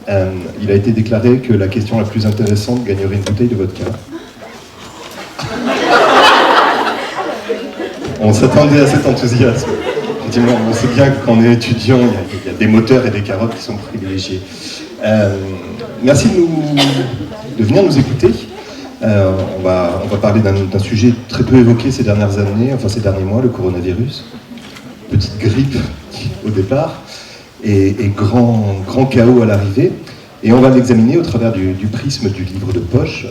Il a été déclaré que la question la plus intéressante gagnerait une bouteille de vodka. On s'attendait à cet enthousiasme. Effectivement, on sait bien que quand on est étudiant, il y a des moteurs et des carottes qui sont privilégiés. Merci de venir nous écouter. On va parler d'un sujet très peu évoqué ces dernières années, enfin ces derniers mois, le coronavirus. Petite grippe au départ et grand chaos à l'arrivée. Et on va l'examiner au travers du prisme du livre de poche,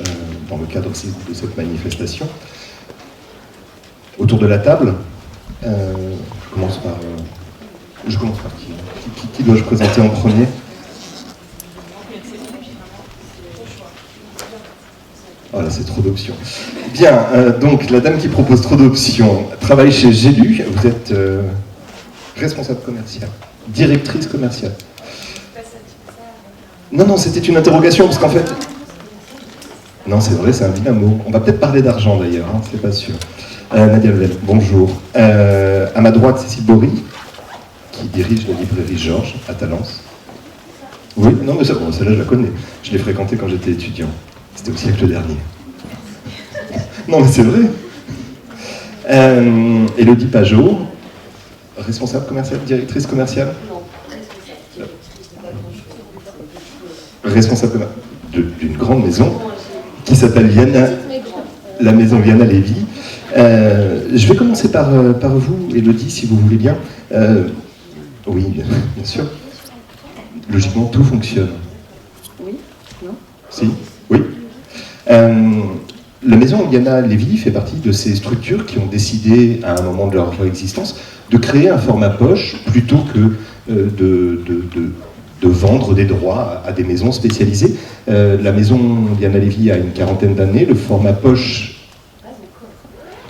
dans le cadre de cette manifestation. Autour de la table, je commence par qui dois-je présenter en premier? Voilà, c'est trop d'options. Bien, donc la dame qui propose trop d'options travaille chez Gélu. Vous êtes responsable commercial, directrice commerciale. Non, c'était une interrogation, parce qu'en fait... Non, c'est vrai, c'est un vilain mot. On va peut-être parler d'argent, d'ailleurs, hein, c'est pas sûr. Nadia Level, bonjour. À ma droite, Cécile Bory, qui dirige la librairie Georges, à Talence. Oui, non, mais celle-là, je la connais. Je l'ai fréquentée quand j'étais étudiant. C'était au siècle dernier. Non, mais c'est vrai. Élodie Pajot, responsable commercial, directrice commerciale. Non, responsable d'une grande maison qui s'appelle la maison Liana Lévy. Je vais commencer par vous, Élodie, si vous voulez bien. Oui, bien sûr. Logiquement, tout fonctionne. Oui, non? Si, oui. La maison Liana Lévy fait partie de ces structures qui ont décidé, à un moment de leur existence, de créer un format poche plutôt que de vendre des droits à des maisons spécialisées. La maison Liana Lévy a une quarantaine d'années, le format poche...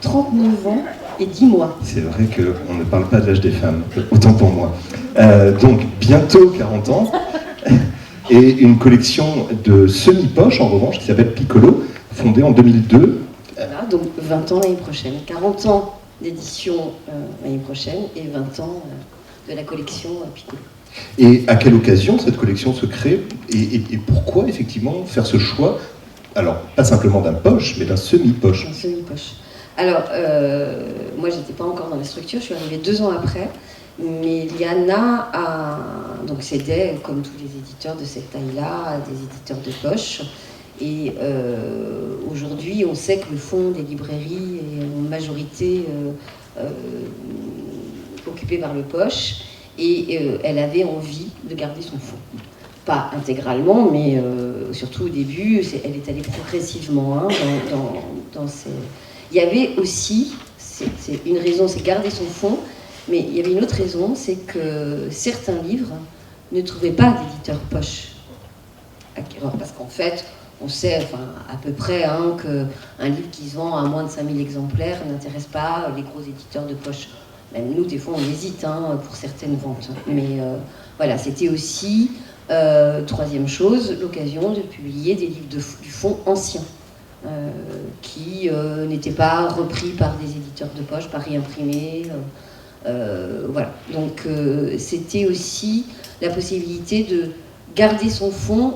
39 ans et 10 mois. C'est vrai qu'on ne parle pas de l'âge des femmes, autant pour moi. Donc, bientôt 40 ans, et une collection de semi-poches, en revanche, qui s'appelle Piccolo, fondée en 2002. Voilà, donc 20 ans l'année prochaine. 40 ans d'édition l'année prochaine et 20 ans de la collection Piccolo. Et à quelle occasion cette collection se crée et pourquoi, effectivement, faire ce choix, alors, pas simplement d'un poche, mais d'un semi-poche? Un semi-poche. Alors, moi, j'étais pas encore dans la structure, je suis arrivée 2 ans après, mais Liana donc cédait, comme tous les éditeurs de cette taille-là, à des éditeurs de poche. Et aujourd'hui, on sait que le fonds des librairies est en majorité occupé par le poche, et elle avait envie de garder son fonds. Pas intégralement, mais surtout au début, elle est allée progressivement dans ses... Il y avait aussi, c'est une raison, c'est garder son fonds, mais il y avait une autre raison, c'est que certains livres ne trouvaient pas d'éditeur poche. Parce qu'en fait, on sait à peu près qu'un livre qui se vend à moins de 5000 exemplaires n'intéresse pas les gros éditeurs de poche. Même nous, des fois, on hésite pour certaines ventes. Mais voilà, c'était aussi, troisième chose, l'occasion de publier des livres du fonds anciens. Qui n'étaient pas repris par des éditeurs de poche, pas réimprimés. Voilà. Donc c'était aussi la possibilité de garder son fonds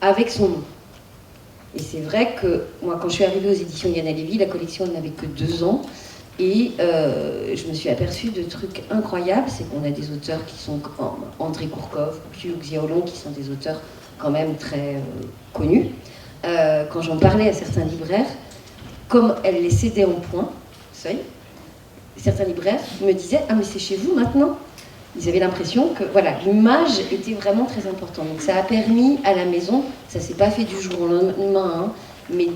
avec son nom. Et c'est vrai que moi, quand je suis arrivée aux éditions Liana Lévy, la collection n'avait que 2 ans. Et je me suis aperçue de trucs incroyables. C'est qu'on a des auteurs qui sont André Kourkov, Hugh Xiaolong, qui sont des auteurs quand même très connus. Quand j'en parlais à certains libraires, comme elle les cédait en points, certains libraires me disaient « Ah, mais c'est chez vous maintenant ?» Ils avaient l'impression que voilà, l'image était vraiment très importante. Donc ça a permis à la maison, ça ne s'est pas fait du jour au lendemain, mais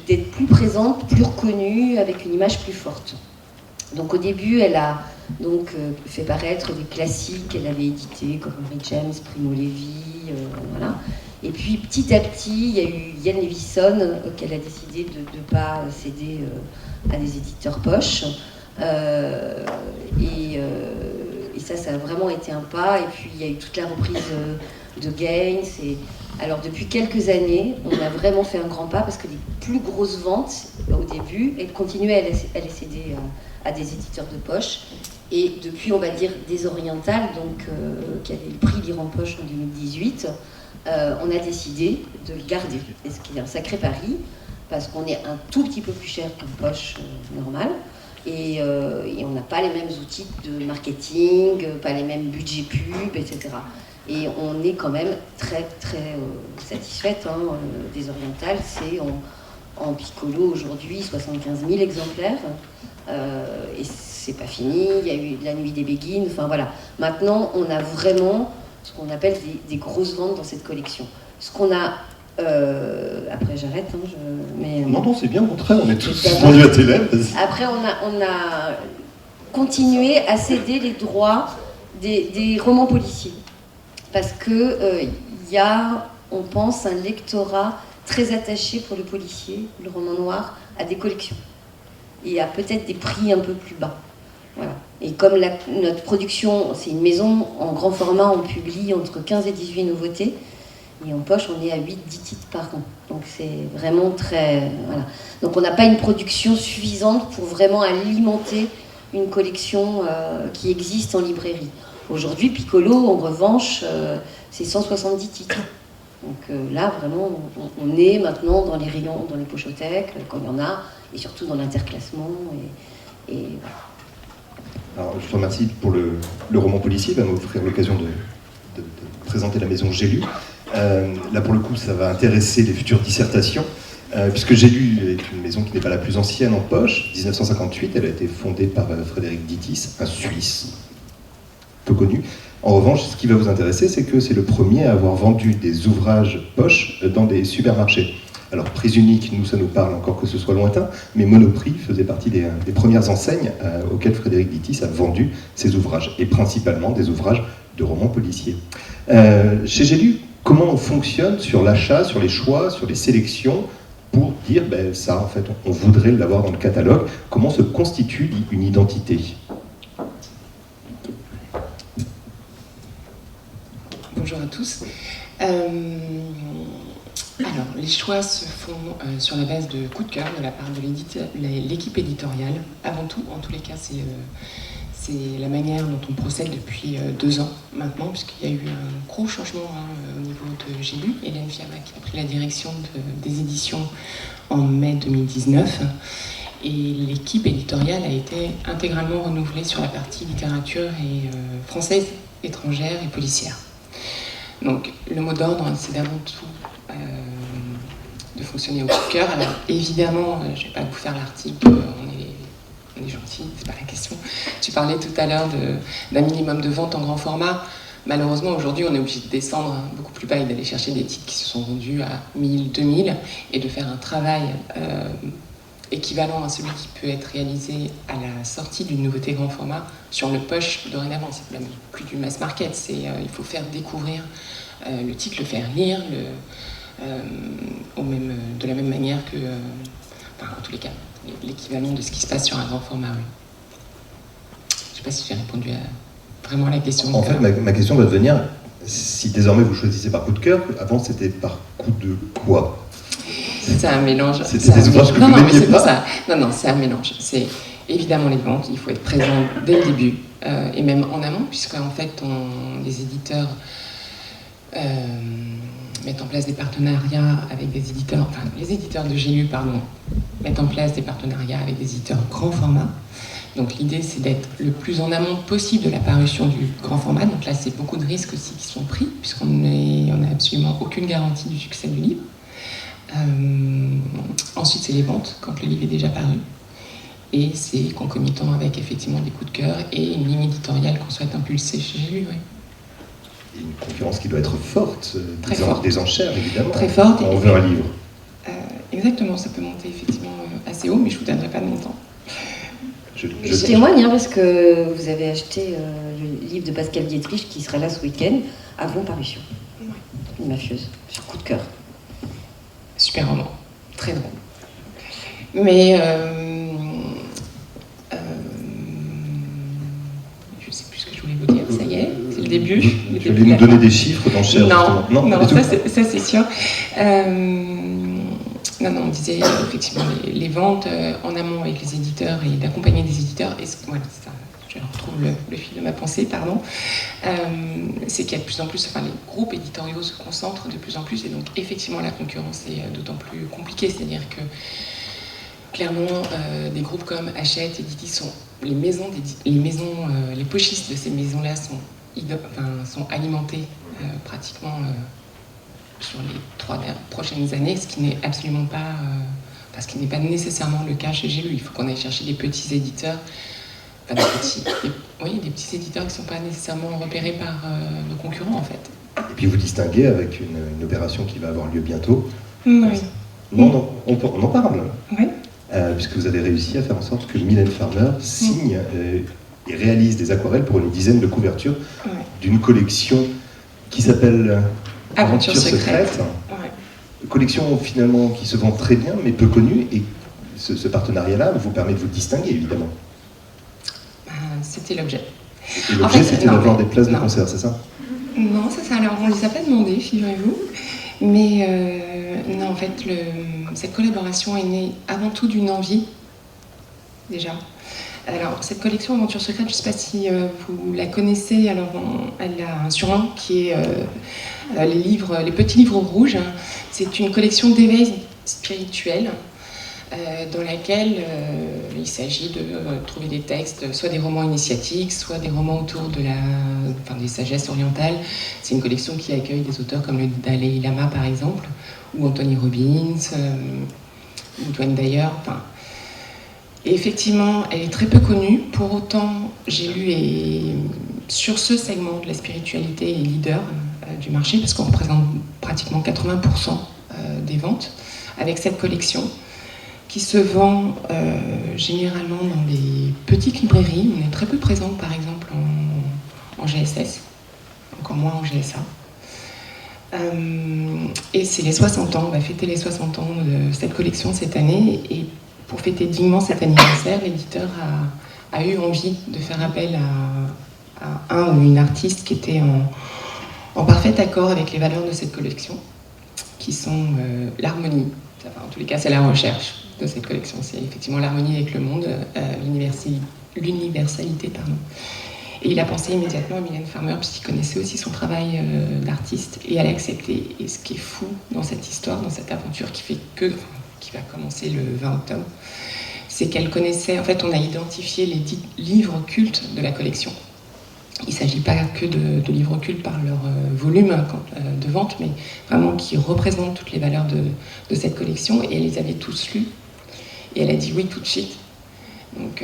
d'être plus présente, plus reconnue, avec une image plus forte. Donc au début, elle a fait paraître des classiques qu'elle avait édités, comme Henry James, Primo Levi, voilà. Et puis petit à petit, il y a eu Ian Levinson qu'elle a décidé de ne pas céder à des éditeurs poche. Et ça a vraiment été un pas. Et puis il y a eu toute la reprise de Gaines. Alors depuis quelques années, on a vraiment fait un grand pas parce que les plus grosses ventes au début, elles continuaient à les céder à des éditeurs de poche. Et depuis, on va dire, des orientales, donc, qui avait le prix Livre en Poche en 2018, on a décidé de le garder. Et ce qui est un sacré pari, parce qu'on est un tout petit peu plus cher qu'une poche normale. Et on n'a pas les mêmes outils de marketing, pas les mêmes budgets pub, etc. Et on est quand même très satisfaite des orientales. C'est en piccolo aujourd'hui 75 000 exemplaires. Et c'est pas fini, il y a eu la nuit des Béguines, enfin voilà. Maintenant, on a vraiment ce qu'on appelle des grosses ventes dans cette collection. Ce qu'on a... après j'arrête, mais... Non, c'est bien, au contraire, on est tous rendus à tes lèvres. Après, on a continué à céder les droits des romans policiers. Parce que y a, on pense, un lectorat très attaché pour le policier, le roman noir, à des collections. Et à peut-être des prix un peu plus bas. Voilà. Et comme notre production, c'est une maison en grand format, on publie entre 15 et 18 nouveautés. Et en poche, on est à 8-10 titres par an. Donc c'est vraiment très... Voilà. Donc on n'a pas une production suffisante pour vraiment alimenter une collection qui existe en librairie. Aujourd'hui, Piccolo, en revanche, c'est 170 titres. Donc là, vraiment, on est maintenant dans les rayons, dans les pochothèques, quand il y en a, et surtout dans l'interclassement. Et voilà. Alors, je te remercie pour le roman policier, il va m'offrir l'occasion de présenter la maison J'ai lu. Là, pour le coup, ça va intéresser les futures dissertations, puisque J'ai lu est une maison qui n'est pas la plus ancienne en poche. 1958, elle a été fondée par Frédéric Ditis, un Suisse peu connu. En revanche, ce qui va vous intéresser, c'est que c'est le premier à avoir vendu des ouvrages poche dans des supermarchés. Alors, Prise Unique, nous, ça nous parle encore que ce soit lointain, mais Monoprix faisait partie des premières enseignes auxquelles Frédéric Ditis a vendu ses ouvrages, et principalement des ouvrages de romans policiers. Chez J'ai lu, comment on fonctionne sur l'achat, sur les choix, sur les sélections, pour dire, ça, en fait, on voudrait l'avoir dans le catalogue. Comment se constitue une identité ? Bonjour à tous. Alors, les choix se font sur la base de coups de cœur de la part de l'équipe éditoriale. Avant tout, en tous les cas, c'est la manière dont on procède depuis 2 ans maintenant, puisqu'il y a eu un gros changement au niveau de J'ai lu. Hélène Fiama qui a pris la direction des éditions en mai 2019. Et l'équipe éditoriale a été intégralement renouvelée sur la partie littérature et française, étrangère et policière. Donc le mot d'ordre, c'est d'avant tout de fonctionner au coup de cœur. Alors évidemment, je ne vais pas vous faire l'article, on est gentil, c'est pas la question. Tu parlais tout à l'heure d'un minimum de vente en grand format. Malheureusement, aujourd'hui, on est obligé de descendre beaucoup plus bas et d'aller chercher des titres qui se sont vendus à 1000, 2000 et de faire un travail équivalent à celui qui peut être réalisé à la sortie d'une nouveauté grand format sur le poche dorénavant. C'est même plus du mass market, il faut faire découvrir le titre, le faire lire, de la même manière que, en tous les cas, l'équivalent de ce qui se passe sur un grand format. Oui. Je ne sais pas si j'ai répondu vraiment à la question. En fait, ma question va devenir, si désormais vous choisissez par coup de cœur, avant c'était par coup de quoi ? C'est un mélange. C'était des ouvrages que vous n'aimiez pas ? Non, c'est un mélange. C'est évidemment les ventes, il faut être présent dès le début, et même en amont, puisque en fait, les éditeurs mettent en place des partenariats avec des éditeurs, enfin, les éditeurs de J'ai lu, mettent en place des partenariats avec des éditeurs grand format. Donc l'idée, c'est d'être le plus en amont possible de la parution du grand format. Donc là, c'est beaucoup de risques aussi qui sont pris, puisqu'on n'a absolument aucune garantie du succès du livre. Ensuite, c'est les ventes, quand le livre est déjà paru. Et c'est concomitant avec effectivement des coups de cœur et une ligne éditoriale qu'on souhaite impulser chez J'ai lu. Oui. Et une concurrence qui doit être forte, forte. Des enchères évidemment. Très forte. Quand on veut un livre. Exactement, ça peut monter effectivement assez haut, mais je ne vous donnerai pas de montant. Je témoigne parce que vous avez acheté le livre de Pascal Dietrich qui sera là ce week-end avant parution. Ouais. Une mafieuse, sur coup de cœur. Super roman, très drôle. Mais je ne sais plus ce que je voulais vous dire, ça y est, c'est le début. Tu voulais nous donner des chiffres d'enchères ? Non, ça c'est sûr. Non, on disait effectivement les ventes en amont avec les éditeurs et d'accompagner des éditeurs. Voilà, c'est ça. je retrouve le fil de ma pensée, pardon, c'est qu'il y a de plus en plus, enfin les groupes éditoriaux se concentrent de plus en plus, et donc effectivement la concurrence est d'autant plus compliquée, c'est-à-dire que clairement des groupes comme Hachette, Edity sont les pochistes de ces maisons-là sont alimentés pratiquement sur les 3 prochaines années, ce qui n'est absolument pas, ce qui n'est pas nécessairement le cas chez J'ai lu. Il faut qu'on aille chercher des petits éditeurs. Des petits éditeurs qui ne sont pas nécessairement repérés par nos concurrents, en fait. Et puis vous distinguez avec une opération qui va avoir lieu bientôt. Oui. Non, on en parle. Oui. Puisque vous avez réussi à faire en sorte que Mylène Farmer signe et réalise des aquarelles pour une dizaine de couvertures d'une collection qui s'appelle Aventure secrète. Ouais. Collection finalement qui se vend très bien, mais peu connue, et ce partenariat-là vous permet de vous distinguer, évidemment. C'était l'objet. Et l'objet, c'était d'avoir des places de concert, c'est ça? Non, c'est ça. Alors, on ne les a pas demandées, figurez-vous. Mais non, en fait, cette collaboration est née avant tout d'une envie, déjà. Alors, cette collection Aventure secrète, je ne sais pas si vous la connaissez. Alors, elle a un surnom qui est les petits livres rouges. C'est une collection d'éveil spirituel. Dans laquelle il s'agit de trouver des textes, soit des romans initiatiques, soit des romans autour des sagesses orientales. C'est une collection qui accueille des auteurs comme le Dalai Lama, par exemple, ou Anthony Robbins, ou Dwayne Dyer. Et effectivement, elle est très peu connue. Pour autant, J'ai lu et sur ce segment de la spiritualité est leader du marché, parce qu'on représente pratiquement 80% des ventes avec cette collection, qui se vend généralement dans des petites librairies. On est très peu présent, par exemple, en GSS, encore moins en GSA. Et c'est les 60 ans, on va fêter les 60 ans de cette collection cette année. Et pour fêter dignement cet anniversaire, l'éditeur a eu envie de faire appel à un ou une artiste qui était en parfait accord avec les valeurs de cette collection, qui sont l'harmonie. Enfin, en tous les cas, c'est la recherche de cette collection. C'est effectivement l'harmonie avec le monde, l'universalité, pardon. Et il a pensé immédiatement à Mylène Farmer, puisqu'il connaissait aussi son travail d'artiste, et elle a accepté. Et ce qui est fou dans cette histoire, dans cette aventure qui va commencer le 20 octobre, c'est qu'elle connaissait, en fait, on a identifié les 10 livres cultes de la collection. Il ne s'agit pas que de livres cultes par leur volume de vente, mais vraiment qui représentent toutes les valeurs de cette collection. Et elle les avait tous lus. Et elle a dit oui tout de suite. Donc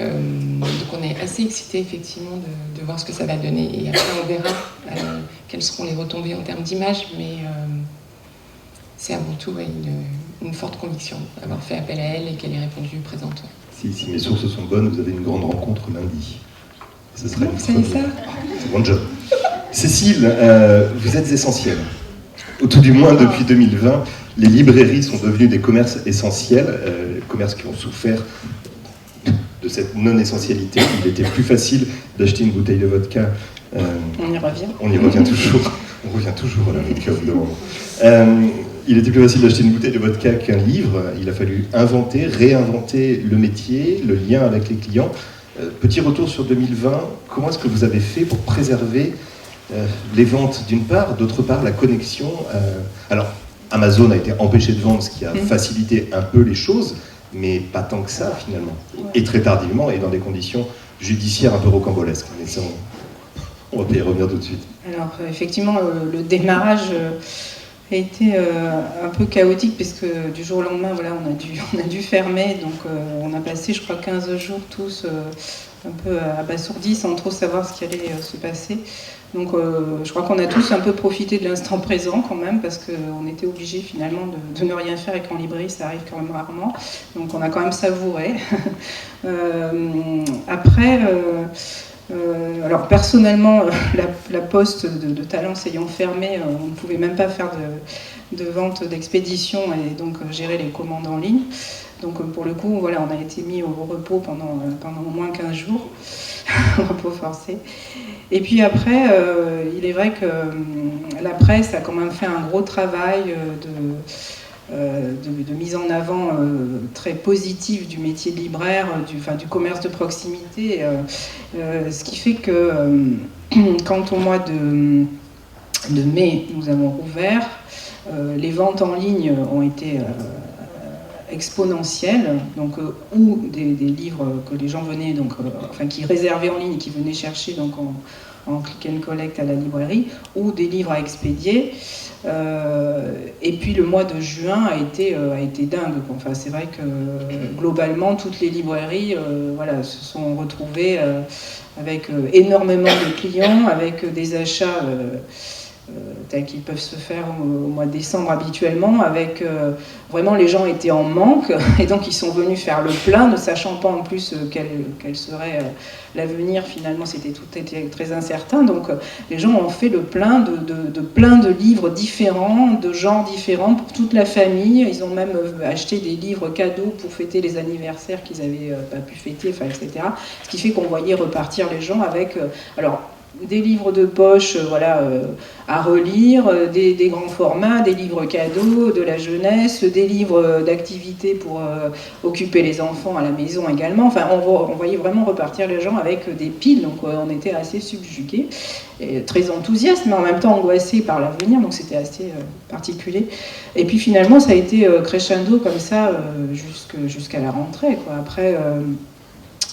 on est assez excités effectivement de voir ce que ça va donner. Et après on verra quelles seront les retombées en termes d'image. Mais c'est avant tout une forte conviction d'avoir fait appel à elle et qu'elle ait répondu présente. Si mes sources sont bonnes, vous avez une grande rencontre lundi. Ce serait vous savez ça? C'est bon job. Cécile, vous êtes essentielle. Au tout du moins, depuis 2020, les librairies sont devenues des commerces essentiels, commerces qui ont souffert de cette non-essentialité. Il était plus facile d'acheter une bouteille de vodka. On y revient. On y revient toujours. On revient toujours à la vodka au bout d'un moment. Il était plus facile d'acheter une bouteille de vodka qu'un livre. Il a fallu inventer, réinventer le métier, le lien avec les clients. Petit retour sur 2020, comment est-ce que vous avez fait pour préserver les ventes d'une part, d'autre part la connexion Alors, Amazon a été empêché de vendre, ce qui a facilité un peu les choses, mais pas tant que ça finalement. Et très tardivement, et dans des conditions judiciaires un peu rocambolesques. Mais ça, on va pas y revenir tout de suite. Alors, effectivement, le démarrage a été un peu chaotique, puisque du jour au lendemain, voilà, on a dû fermer. Donc, on a passé, je crois, 15 jours tous un peu abasourdis, sans trop savoir ce qui allait se passer. Donc je crois qu'on a tous un peu profité de l'instant présent quand même, parce qu'on était obligés finalement de ne rien faire, et qu'en librairie ça arrive quand même rarement. Donc on a quand même savouré. Après, alors personnellement, la poste de Talence ayant fermé, on ne pouvait même pas faire de vente d'expédition et donc gérer les commandes en ligne. Donc pour le coup, voilà, on a été mis au repos pendant au moins 15 jours, repos forcé. Et puis après, il est vrai que la presse a quand même fait un gros travail de mise en avant très positive du métier de libraire, du commerce de proximité, ce qui fait que quand au mois de mai nous avons rouvert, les ventes en ligne ont été exponentielles, donc ou des livres que les gens venaient qui réservaient en ligne et qui venaient chercher donc en click and collect à la librairie, ou des livres à expédier. Et puis le mois de juin a été dingue. Enfin, c'est vrai que globalement toutes les librairies se sont retrouvées avec énormément de clients, avec des achats tels qu'ils peuvent se faire au mois de décembre habituellement, avec vraiment les gens étaient en manque et donc ils sont venus faire le plein, ne sachant pas en plus quel serait l'avenir. Finalement, tout était très incertain, donc les gens ont fait le plein de plein de livres différents, de genres différents pour toute la famille. Ils ont même acheté des livres cadeaux pour fêter les anniversaires qu'ils n'avaient pas pu fêter, etc. Ce qui fait qu'on voyait repartir les gens avec des livres de poche à relire, des grands formats, des livres cadeaux, de la jeunesse, des livres d'activités pour occuper les enfants à la maison également. Enfin, on voyait vraiment repartir les gens avec des piles, donc on était assez subjugués, et très enthousiastes, mais en même temps angoissés par l'avenir, donc c'était assez particulier. Et puis finalement, ça a été crescendo comme ça jusqu'à la rentrée, quoi. Après,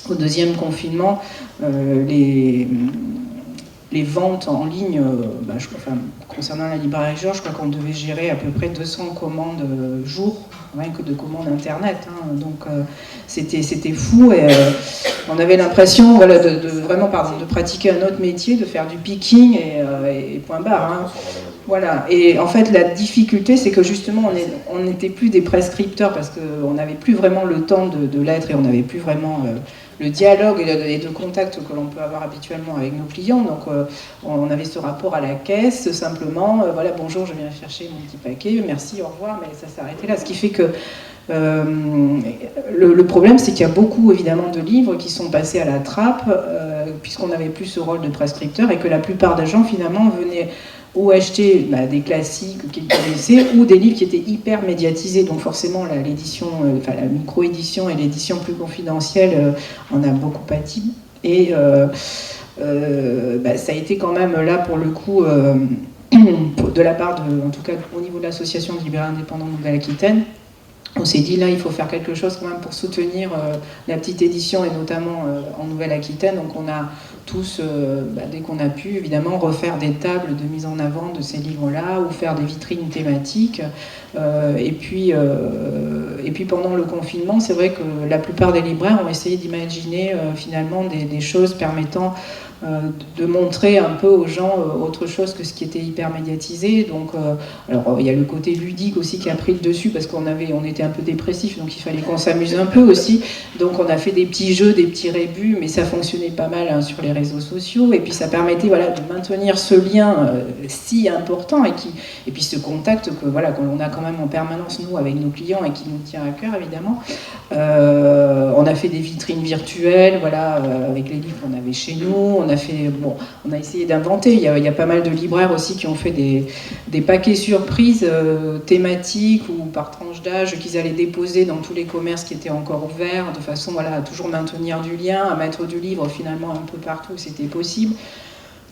au deuxième confinement, les ventes en ligne, concernant la librairie Georges, je crois qu'on devait gérer à peu près 200 commandes jour, rien que de commandes internet. Donc c'était fou et on avait l'impression de pratiquer un autre métier, de faire du picking et point barre. Voilà. Et en fait, la difficulté, c'est que justement, on n'était plus des prescripteurs parce qu'on n'avait plus vraiment le temps de l'être et on n'avait plus vraiment le dialogue et de contact que l'on peut avoir habituellement avec nos clients. Donc, on avait ce rapport à la caisse, simplement, bonjour, je viens chercher mon petit paquet, merci, au revoir, mais ça s'arrêtait là. Ce qui fait que le problème, c'est qu'il y a beaucoup, évidemment, de livres qui sont passés à la trappe, puisqu'on n'avait plus ce rôle de prescripteur et que la plupart des gens, finalement, venaient ou acheter des classiques qu'ils connaissaient, ou des livres qui étaient hyper médiatisés. Donc forcément, l'édition, la micro-édition et l'édition plus confidentielle en a beaucoup pâti. Et ça a été quand même là, pour le coup, de la part, en tout cas au niveau de l'association de libraires indépendants de Nouvelle-Aquitaine, on s'est dit là, il faut faire quelque chose quand même pour soutenir la petite édition et notamment en Nouvelle-Aquitaine. Donc on a tous, dès qu'on a pu, évidemment, refaire des tables de mise en avant de ces livres-là ou faire des vitrines thématiques. Et puis pendant le confinement, c'est vrai que la plupart des libraires ont essayé d'imaginer finalement des choses permettant de montrer un peu aux gens autre chose que ce qui était hyper médiatisé. Donc, alors il y a le côté ludique aussi qui a pris le dessus parce qu'on était un peu dépressif, donc il fallait qu'on s'amuse un peu aussi. Donc on a fait des petits jeux, des petits rébus, mais ça fonctionnait pas mal sur les réseaux sociaux. Et puis ça permettait de maintenir ce lien si important et puis ce contact qu'on a quand même en permanence nous avec nos clients et qui nous tient à cœur évidemment. On a fait des vitrines virtuelles, avec les livres qu'on avait chez nous. On a essayé d'inventer. Il y a pas mal de libraires aussi qui ont fait des paquets surprises thématiques ou par tranche d'âge qu'ils allaient déposer dans tous les commerces qui étaient encore ouverts, de façon à toujours maintenir du lien, à mettre du livre finalement un peu partout où c'était possible.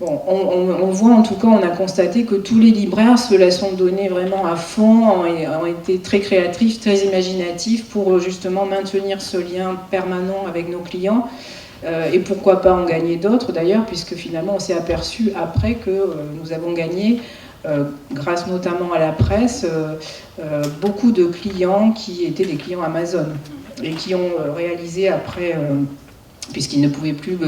Bon, on voit en tout cas, on a constaté que tous les libraires se la sont donnés vraiment à fond, ont été très créatifs, très imaginatifs pour justement maintenir ce lien permanent avec nos clients. Et pourquoi pas en gagner d'autres d'ailleurs, puisque finalement on s'est aperçu après que nous avons gagné, grâce notamment à la presse, beaucoup de clients qui étaient des clients Amazon et qui ont réalisé après, puisqu'ils ne pouvaient plus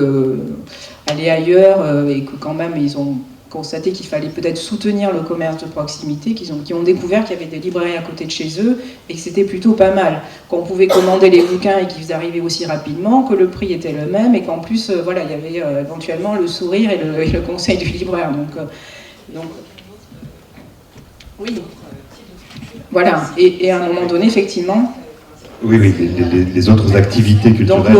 aller ailleurs et que quand même ils ont constaté qu'il fallait peut-être soutenir le commerce de proximité, qui ont découvert qu'il y avait des librairies à côté de chez eux et que c'était plutôt pas mal, qu'on pouvait commander les bouquins et qu'ils arrivaient aussi rapidement, que le prix était le même et qu'en plus, il y avait éventuellement le sourire et le conseil du libraire. Donc oui. Voilà. Et à un moment donné, effectivement, Oui, les autres activités culturelles. Donc le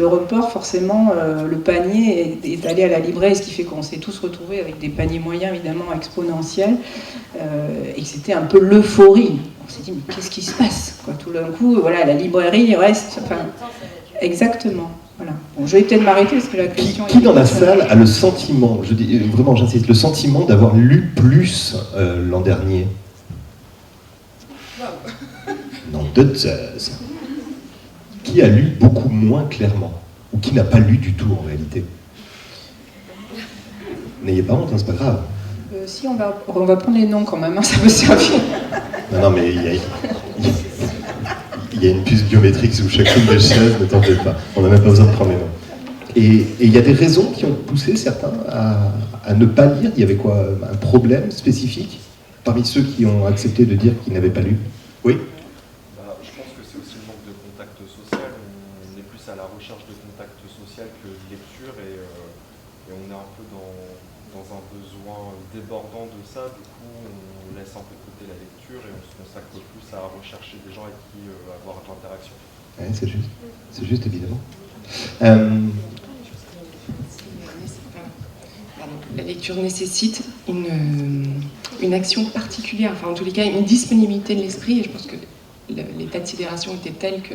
report forcément, le panier est allé à la librairie, ce qui fait qu'on s'est tous retrouvés avec des paniers moyens, évidemment exponentiels, et c'était un peu l'euphorie. On s'est dit, mais qu'est-ce qui se passe, quoi, tout d'un coup, voilà, la librairie reste... Enfin, exactement. Voilà. Bon, je vais peut-être m'arrêter parce que la question... Qui dans la salle a le sentiment, je dis vraiment, j'insiste, le sentiment d'avoir lu plus l'an dernier? Dans d'autres, qui a lu beaucoup moins clairement? Ou qui n'a pas lu du tout en réalité? N'ayez pas honte, hein, c'est pas grave. Si, on va prendre les noms quand même, hein, ça peut servir. Non, mais il y a une puce biométrique sous chacune des chaises, ne t'en fais pas. On n'a même pas besoin de prendre les noms. Et il y a des raisons qui ont poussé certains à ne pas lire. Il y avait quoi? Un problème spécifique parmi ceux qui ont accepté de dire qu'ils n'avaient pas lu? Oui. Je pense que c'est aussi le manque de contact social. On est plus à la recherche de contact social que de lecture et on est un peu dans un besoin débordant de ça. Du coup, on laisse un peu de côté la lecture et on se consacre plus à rechercher des gens avec qui avoir de l'interaction. Ouais, c'est juste évidemment. La lecture nécessite une action particulière, enfin en tous les cas une disponibilité de l'esprit, et je pense que l'état de sidération était tel que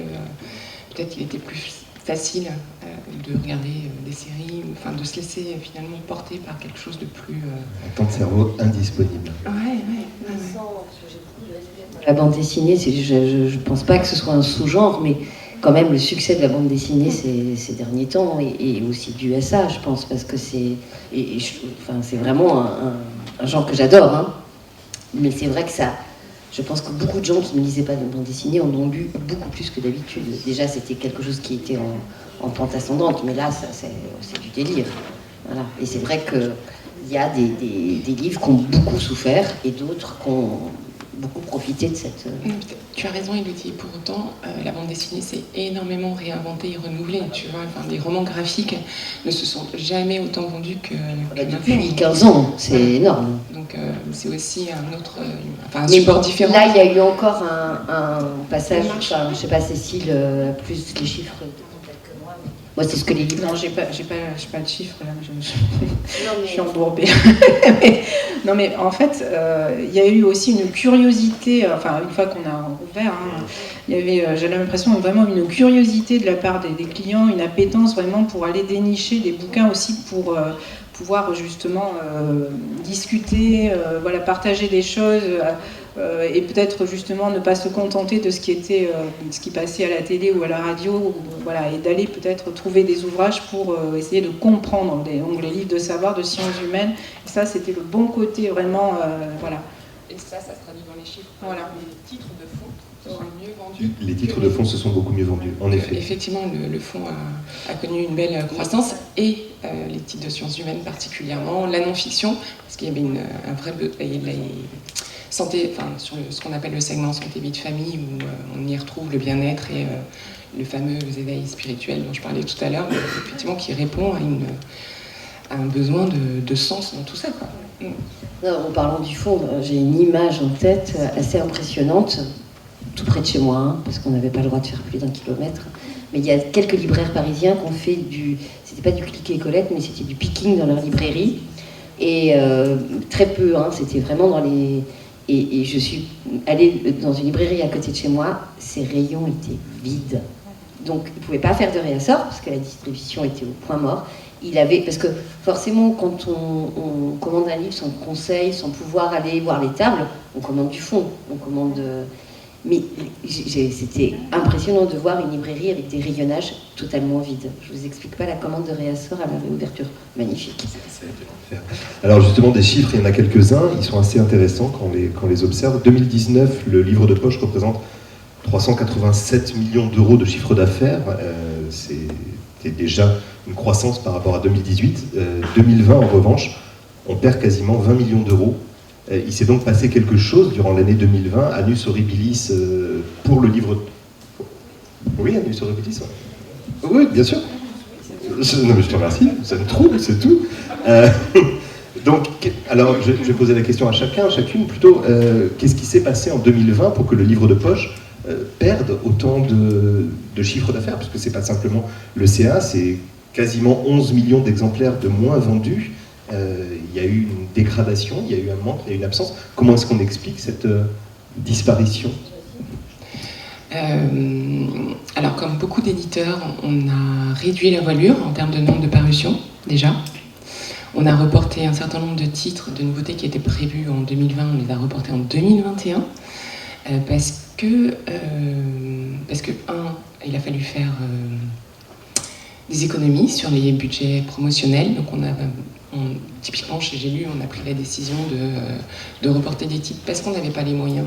peut-être qu'il était plus facile de regarder des séries, enfin de se laisser finalement porter par quelque chose de plus... Un temps de cerveau indisponible. Ouais. La bande dessinée, je pense pas que ce soit un sous-genre, mais quand même le succès de la bande dessinée ces derniers temps est aussi dû à ça, je pense, parce que c'est vraiment un genre que j'adore, hein. Mais c'est vrai que ça, je pense que beaucoup de gens qui ne lisaient pas de bande dessinée en ont lu beaucoup plus que d'habitude. Déjà, c'était quelque chose qui était en pente ascendante, mais là, c'est du délire. Voilà. Et c'est vrai qu'il y a des livres qui ont beaucoup souffert et d'autres qui ont beaucoup profité de cette... Tu as raison, Elodie. Pour autant, la bande dessinée s'est énormément réinventée et renouvelée. Tu vois, enfin, les romans graphiques ne se sont jamais autant vendus que depuis 15 ans, c'est énorme. Donc c'est aussi un support différent. Là, il y a eu encore un passage, enfin, je sais pas, Cécile, plus les chiffres que moi, mais... Moi, c'est ce que les livres... Non, j'ai pas de chiffres, là. Je suis embourbée. Non, mais en fait, il y a eu aussi une curiosité, enfin, une fois qu'on a ouvert, hein, il y avait, j'ai l'impression, vraiment une curiosité de la part des clients, une appétence vraiment pour aller dénicher des bouquins aussi pour pouvoir justement discuter, voilà, partager des choses... et peut-être justement ne pas se contenter de ce qui passait à la télé ou à la radio, voilà, et d'aller peut-être trouver des ouvrages pour essayer de comprendre, donc les livres de savoir, de sciences humaines. Et ça, c'était le bon côté vraiment, voilà. Et ça se traduit dans les chiffres. Voilà. Les titres de fond se sont mieux vendus. Les titres de fond se sont beaucoup mieux vendus, en effet. Effectivement, le fond a connu une belle croissance, et les titres de sciences humaines particulièrement, la non-fiction, parce qu'il y avait un vrai... santé, enfin, sur ce qu'on appelle le segment santé vie de famille, où on y retrouve le bien-être et le fameux éveil spirituel dont je parlais tout à l'heure, effectivement qui répond à un besoin de sens dans tout ça, quoi. Non, en parlant du fond, j'ai une image en tête assez impressionnante, tout près de chez moi, hein, parce qu'on n'avait pas le droit de faire plus d'1 kilomètre. Mais il y a quelques libraires parisiens qui ont fait c'était pas du click et collect, mais c'était du picking dans leur librairie. Et très peu, hein, c'était vraiment dans les... Et je suis allée dans une librairie à côté de chez moi, ces rayons étaient vides. Donc, ils ne pouvaient pas faire de réassort, parce que la distribution était au point mort. Parce que forcément, quand on commande un livre sans conseil, sans pouvoir aller voir les tables, on commande du fond, on commande... Mais c'était impressionnant de voir une librairie avec des rayonnages totalement vides. Je ne vous explique pas la commande de réassort à la réouverture. Magnifique. Alors justement, des chiffres, il y en a quelques-uns. Ils sont assez intéressants quand on les observe. 2019, le livre de poche représente 387 millions d'euros de chiffre d'affaires. C'était déjà une croissance par rapport à 2018. 2020, en revanche, on perd quasiment 20 millions d'euros. Il s'est donc passé quelque chose durant l'année 2020, annus horribilis pour le livre... Oui, annus horribilis, ouais. Oui, bien sûr. Non mais je te remercie, ça me trouble, c'est tout. Donc, alors je vais poser la question à chacune plutôt. Qu'est-ce qui s'est passé en 2020 pour que le livre de poche perdent autant de chiffre d'affaires, puisque c'est pas simplement le CA, c'est quasiment 11 millions d'exemplaires de moins vendus. Il y a eu une dégradation, il y a eu un manque, il y a eu une absence. Comment est-ce qu'on explique cette disparition ? Alors, comme beaucoup d'éditeurs, on a réduit la voilure en termes de nombre de parutions, déjà. On a reporté un certain nombre de titres, de nouveautés qui étaient prévus en 2020, on les a reportés en 2021, parce que, il a fallu faire des économies sur les budgets promotionnels. Donc, typiquement, chez J'ai lu, on a pris la décision de reporter des titres parce qu'on n'avait pas les moyens,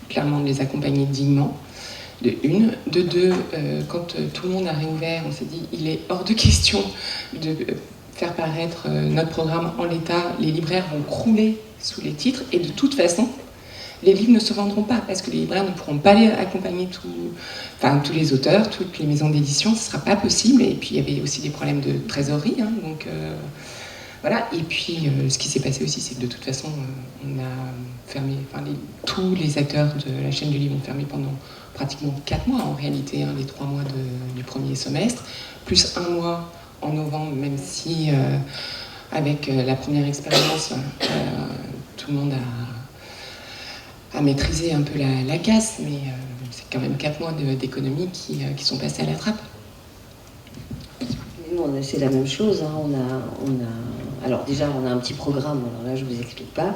clairement, de les accompagner dignement. De une. De deux, quand tout le monde a réouvert, on s'est dit il est hors de question de faire paraître notre programme en l'état. Les libraires vont crouler sous les titres et de toute façon, les livres ne se vendront pas parce que les libraires ne pourront pas accompagner tous les auteurs, toutes les maisons d'édition, ce ne sera pas possible. Et puis il y avait aussi des problèmes de trésorerie, hein, donc voilà. Et puis ce qui s'est passé aussi, c'est que de toute façon, on a fermé, tous les acteurs de la chaîne du livre ont fermé pendant pratiquement 4 mois en réalité, hein, les 3 mois du premier semestre, plus 1 mois en novembre, même si avec la première expérience, tout le monde a maîtrisé un peu la casse, mais c'est quand même 4 mois d'économie qui sont passés à la trappe. Nous, c'est la même chose. Hein. Alors déjà, on a un petit programme, alors là, je ne vous explique pas.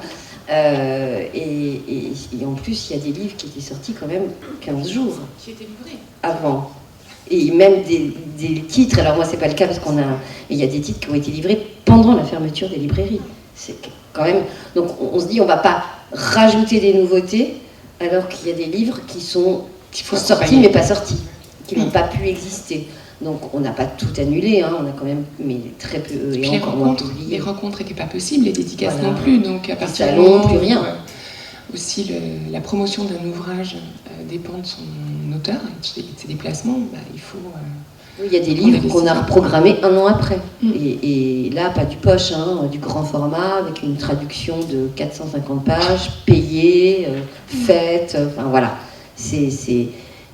Et en plus, il y a des livres qui étaient sortis quand même 15 jours Qui étaient livrés avant. Et même des titres, alors moi, c'est pas le cas parce il y a des titres qui ont été livrés pendant la fermeture des librairies. C'est quand même... Donc on se dit, on ne va pas rajouter des nouveautés alors qu'il y a des livres qui sont sortis mais pas sortis, qui n'ont pas pu exister. Donc on n'a pas tout annulé, hein, on a quand même, mais très peu, et encore moins publié. Les rencontres n'étaient pas possibles, les dédicaces voilà. Non plus, donc à partir du moment plus rien. Aussi la promotion d'un ouvrage dépend de son auteur et de ses déplacements, il faut... Il y a des livres qu'on a reprogrammés 1 an après. Et là, pas du poche, hein, du grand format, avec une traduction de 450 pages, payée, faite, enfin voilà.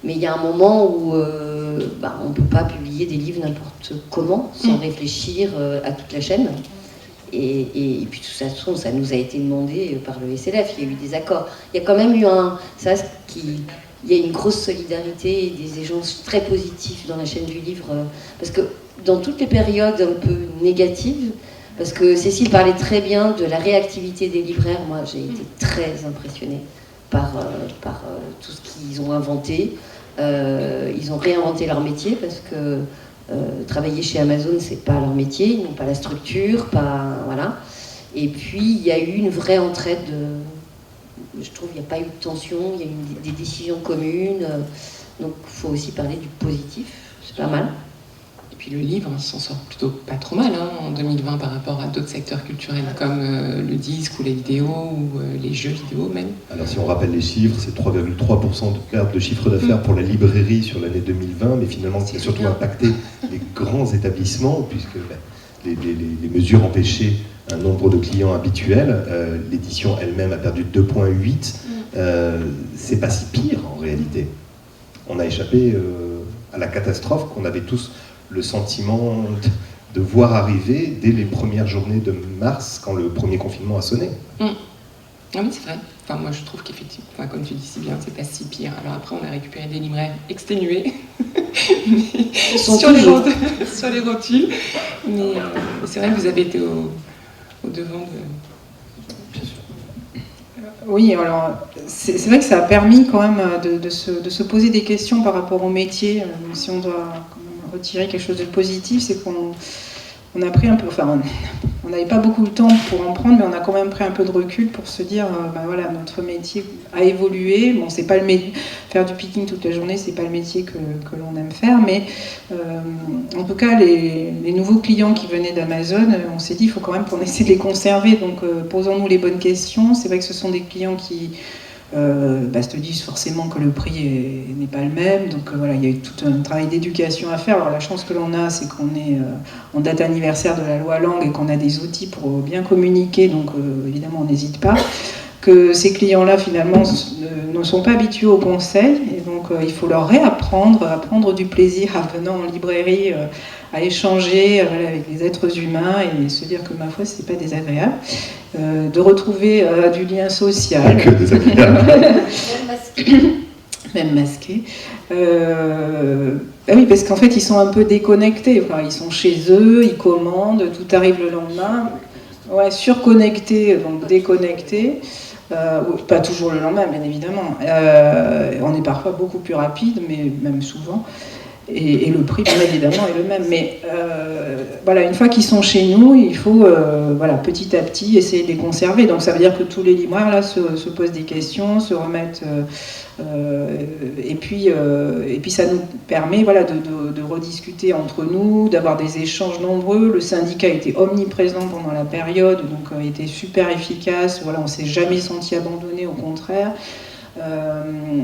Mais il y a un moment où on ne peut pas publier des livres n'importe comment, sans réfléchir à toute la chaîne. Et puis de toute façon, ça nous a été demandé par le SLF, il y a eu des accords. Il y a quand même eu il y a une grosse solidarité et des échanges très positifs dans la chaîne du livre, parce que dans toutes les périodes un peu négatives, parce que Cécile parlait très bien de la réactivité des libraires, moi j'ai été très impressionnée par tout ce qu'ils ont inventé. Ils ont réinventé leur métier parce que travailler chez Amazon, c'est pas leur métier, ils n'ont pas la structure, voilà. Et puis il y a eu une vraie entraide. Je trouve qu'il n'y a pas eu de tension, il y a eu des décisions communes. Donc il faut aussi parler du positif, c'est pas mal. Et puis le livre s'en sort plutôt pas trop mal en 2020 par rapport à d'autres secteurs culturels comme le disque ou les vidéos ou les jeux vidéo même. Alors si on rappelle les chiffres, c'est 3,3% de perte de chiffre d'affaires pour la librairie sur l'année 2020, mais finalement ça a surtout impacté les grands établissements puisque les mesures empêchaient un nombre de clients habituels. L'édition elle-même a perdu 2,8. C'est pas si pire en réalité. On a échappé à la catastrophe qu'on avait tous le sentiment de voir arriver dès les premières journées de mars, quand le premier confinement a sonné. Ah oui, c'est vrai. Enfin, moi, je trouve qu'effectivement, comme tu dis si bien, c'est pas si pire. Alors après, on a récupéré des libraires exténués sur les rotules. Mais c'est vrai que vous avez été au devant de... Bien sûr. Oui, alors c'est vrai que ça a permis quand même de se poser des questions par rapport au métier. Si on doit retirer quelque chose de positif, c'est qu'on a pris un peu, enfin on n'avait pas beaucoup de temps pour en prendre, mais on a quand même pris un peu de recul pour se dire, voilà, notre métier a évolué. Bon, c'est pas le métier, faire du picking toute la journée, c'est pas le métier que l'on aime faire, mais en tout cas, les nouveaux clients qui venaient d'Amazon, on s'est dit, il faut quand même qu'on essaie de les conserver. Donc, posons-nous les bonnes questions. C'est vrai que ce sont des clients qui se disent forcément que le prix n'est pas le même, donc voilà, il y a eu tout un travail d'éducation à faire. Alors la chance que l'on a, c'est qu'on est en date anniversaire de la loi Langue et qu'on a des outils pour bien communiquer, donc évidemment on n'hésite pas. que ces clients-là finalement ne sont pas habitués au conseil, et donc il faut leur réapprendre à prendre du plaisir en venant en librairie, à échanger avec les êtres humains et se dire que ma foi c'est pas désagréable, de retrouver du lien social. Pas que désagréable. Même masqué. Oui, parce qu'en fait, ils sont un peu déconnectés. Enfin, ils sont chez eux, ils commandent, tout arrive le lendemain. Ouais, surconnectés, donc déconnectés. Pas toujours le lendemain, bien évidemment. On est parfois beaucoup plus rapide, mais même souvent. Et le prix, bien évidemment, est le même. Mais voilà, une fois qu'ils sont chez nous, il faut voilà, petit à petit essayer de les conserver. Donc ça veut dire que tous les libraires là, se posent des questions, se remettent... et puis ça nous permet voilà, de rediscuter entre nous, d'avoir des échanges nombreux. Le syndicat était omniprésent pendant la période, donc était super efficace. Voilà, on ne s'est jamais senti abandonné, au contraire.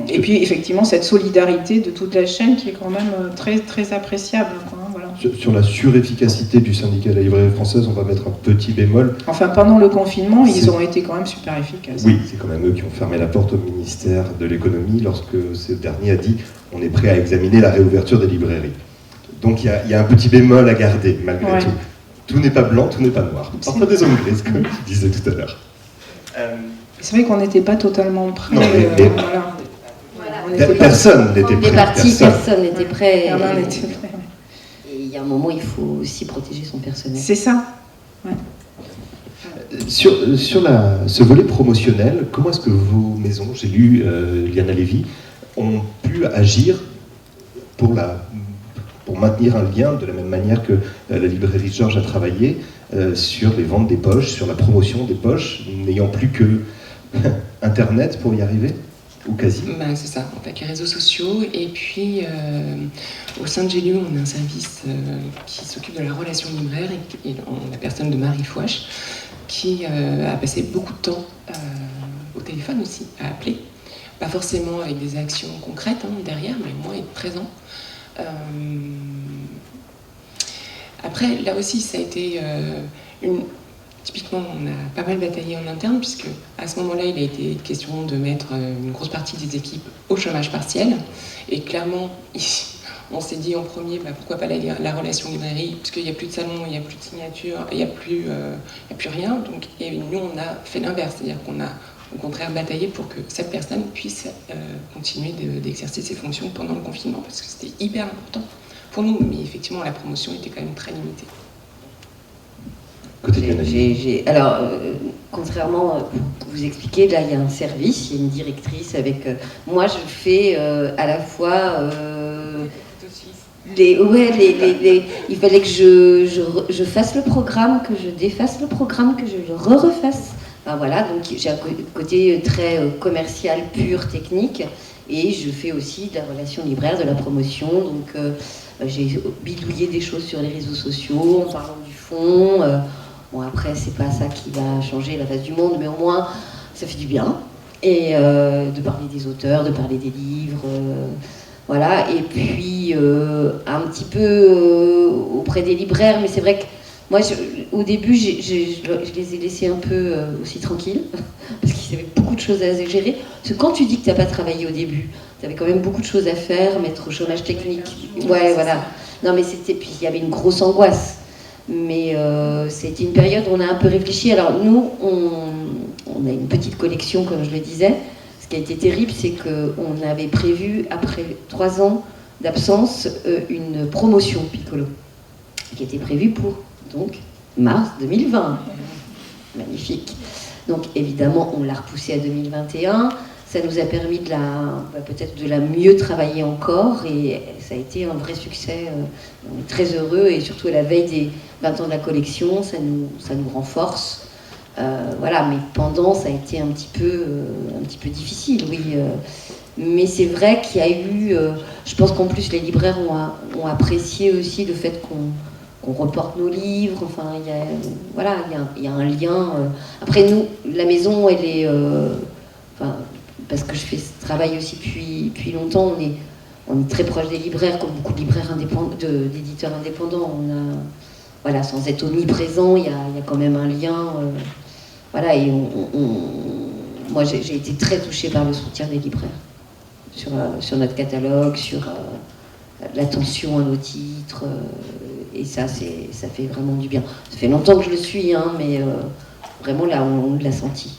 Et puis effectivement cette solidarité de toute la chaîne qui est quand même très, très appréciable, quoi, hein, voilà. Sur la surefficacité du syndicat de la librairie française, on va mettre un petit bémol. Enfin, pendant le confinement, ils ont été quand même super efficaces. Oui, c'est quand même eux qui ont fermé la porte au ministère de l'économie lorsque ce dernier a dit on est prêt à examiner la réouverture des librairies. Donc il y a un petit bémol à garder malgré tout. Tout n'est pas blanc, tout n'est pas noir. Parfois des zones grises, comme tu disais tout à l'heure. C'est vrai qu'on n'était pas totalement prêts. Non, voilà. Personne n'était prêt. Personne n'était prêt. Personne n'était prêt. Et il y a un moment, il faut aussi protéger son personnel. C'est ça. Ouais. Sur ce volet promotionnel, comment est-ce que vos maisons, j'ai lu Liana Lévy, ont pu agir pour maintenir un lien de la même manière que la librairie Georges a travaillé sur les ventes des poches, sur la promotion des poches, n'ayant plus que Internet pour y arriver, ou quasi? C'est ça, en fait, les réseaux sociaux. Et puis, au sein de GLU, on a un service qui s'occupe de la relation libraire, et on a la personne de Marie Fouache, qui a passé beaucoup de temps au téléphone aussi, à appeler. Pas forcément avec des actions concrètes derrière, mais au moins être présent. Après, là aussi, ça a été typiquement, on a pas mal bataillé en interne, puisque à ce moment-là, il a été question de mettre une grosse partie des équipes au chômage partiel. Et clairement, on s'est dit en premier, pourquoi pas la relation librairie, puisqu'il n'y a plus de salon, il n'y a plus de signature, il n'y a plus rien. Donc, et nous, on a fait l'inverse, c'est-à-dire qu'on a au contraire bataillé pour que cette personne puisse continuer d'exercer ses fonctions pendant le confinement, parce que c'était hyper important pour nous, mais effectivement, la promotion était quand même très limitée. Alors, contrairement, pour vous expliquer, là, il y a un service, il y a une directrice avec... moi, je fais à la fois... il fallait que je fasse le programme, que je défasse le programme, que je le refasse. Enfin, voilà, donc j'ai un côté très commercial, pur, technique, et je fais aussi de la relation libraire, de la promotion. Donc, j'ai bidouillé des choses sur les réseaux sociaux en parlant du fond. Bon, après, c'est pas ça qui va changer la face du monde, mais au moins, ça fait du bien. Et de parler des auteurs, de parler des livres, voilà. Et puis, un petit peu auprès des libraires, mais c'est vrai que moi, au début, je les ai laissés un peu aussi tranquilles, parce qu'ils avaient beaucoup de choses à gérer. Parce que quand tu dis que tu n'as pas travaillé au début, tu avais quand même beaucoup de choses à faire, mettre au chômage technique. Ouais, voilà. Non, mais c'était... Puis il y avait une grosse angoisse. Mais c'était une période où on a un peu réfléchi. Alors nous, on a une petite collection, comme je le disais. Ce qui a été terrible, c'est qu'on avait prévu, après 3 ans d'absence, une promotion Piccolo, qui était prévue pour donc mars 2020. Magnifique. Donc évidemment, on l'a repoussée à 2021. Ça nous a permis peut-être de la mieux travailler encore, et ça a été un vrai succès. On est très heureux, et surtout à la veille des 20 ans de la collection, ça nous renforce. Voilà, mais pendant, ça a été un petit peu difficile, oui. Mais c'est vrai qu'il y a eu... je pense qu'en plus, les libraires ont apprécié aussi le fait qu'on reporte nos livres. Enfin, il y a un lien. Après, nous, la maison, elle est... parce que je fais ce travail aussi depuis longtemps, on est très proche des libraires, comme beaucoup de libraires d'éditeurs indépendants. Voilà, sans être omniprésent, il y a quand même un lien. Voilà, et moi j'ai été très touchée par le soutien des libraires sur notre catalogue, sur l'attention à nos titres, et ça fait vraiment du bien. Ça fait longtemps que je le suis, hein, mais vraiment là on l'a senti.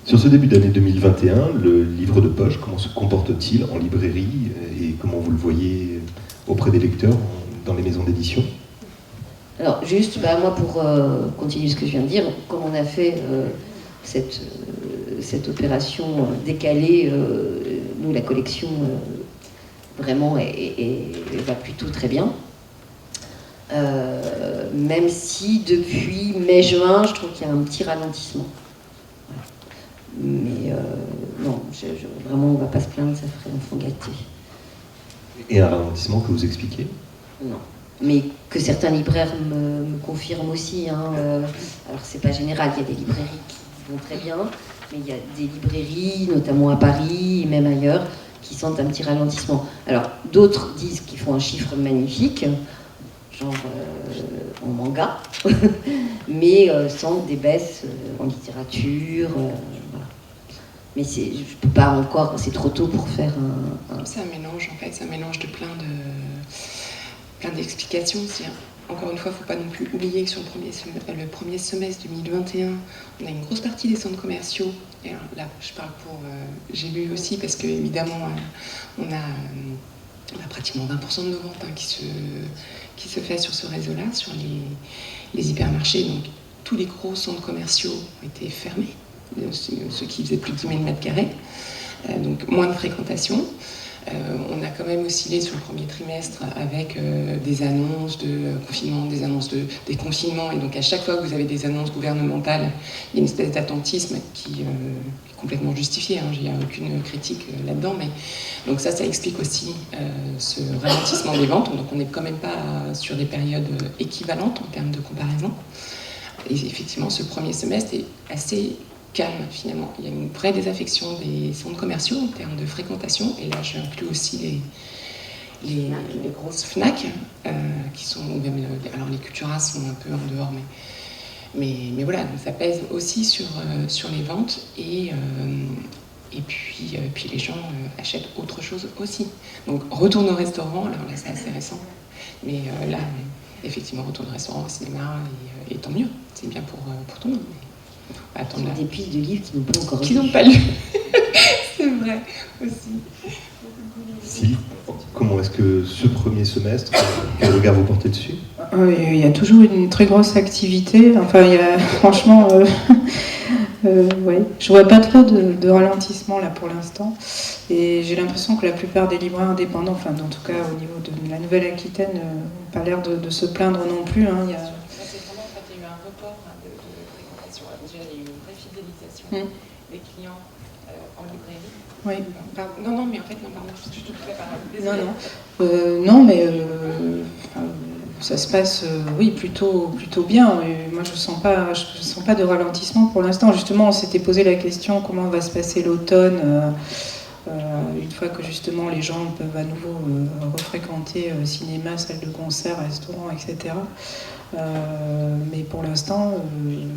Sur ce début d'année 2021, le livre de poche, comment se comporte-t-il en librairie et comment vous le voyez auprès des lecteurs dans les maisons d'édition? Alors juste, moi pour continuer ce que je viens de dire, comme on a fait cette opération décalée, nous la collection vraiment va plutôt très bien. Même si depuis mai-juin, je trouve qu'il y a un petit ralentissement. Mais non, vraiment, on ne va pas se plaindre, ça ferait enfant gâté. Et un ralentissement que vous expliquez? Non. Mais que certains libraires me confirment aussi. Hein, alors, c'est pas général, il y a des librairies qui vont très bien, mais il y a des librairies, notamment à Paris et même ailleurs, qui sentent un petit ralentissement. Alors, d'autres disent qu'ils font un chiffre magnifique, genre en manga, mais sentent des baisses en littérature. Voilà. Mais je peux pas encore, c'est trop tôt pour faire un... C'est un mélange, en fait, c'est un mélange de plein d'explications aussi. Hein. Encore une fois, il ne faut pas non plus oublier que sur le premier semestre 2021, on a une grosse partie des centres commerciaux. Et alors, là, je parle pour... j'ai lu aussi parce qu'évidemment, on a pratiquement 20% de nos ventes qui se fait sur ce réseau-là, sur les hypermarchés. Donc, tous les gros centres commerciaux ont été fermés, ceux qui faisaient plus de 10 000 m². Donc, moins de fréquentation. On a quand même oscillé sur le premier trimestre avec des annonces de confinement, des annonces de déconfinement. Et donc, à chaque fois que vous avez des annonces gouvernementales, il y a une espèce d'attentisme qui est complètement justifié. Hein, il n'y a aucune critique là-dedans. Mais... Donc ça explique aussi ce ralentissement des ventes. Donc, on n'est quand même pas sur des périodes équivalentes en termes de comparaison. Et effectivement, ce premier semestre est assez calme finalement. Il y a une vraie désaffection des centres commerciaux en termes de fréquentation, et là j'inclus aussi les grosses FNAC qui sont, même, alors les Cultura sont un peu en dehors, mais voilà, donc ça pèse aussi sur les ventes, et puis les gens achètent autre chose aussi. Donc retourne au restaurant, alors là c'est assez récent, mais là effectivement retourne au restaurant, au cinéma, et tant mieux, c'est bien pour tout le monde. Attendre des piles de livres qui n'ont pas encore lu. Qui n'ont pas lu. C'est vrai, aussi. Si, comment est-ce que ce premier semestre, quel regard vous portez dessus? Il y a toujours une très grosse activité. Enfin, il y a, franchement, ouais. Je vois pas trop de ralentissement là pour l'instant. Et j'ai l'impression que la plupart des libraires indépendants, enfin, en tout cas au niveau de la Nouvelle-Aquitaine, n'ont pas l'air de se plaindre non plus. Hein. Il y a des clients en librairie. Oui. Non, mais en fait, non, pardon, je te fais parler. Non, mais ça se passe, oui, plutôt bien. Et moi, je sens pas de ralentissement pour l'instant. Justement, on s'était posé la question comment va se passer l'automne, une fois que justement les gens peuvent à nouveau refréquenter cinéma, salle de concert, restaurant, etc. Mais pour l'instant,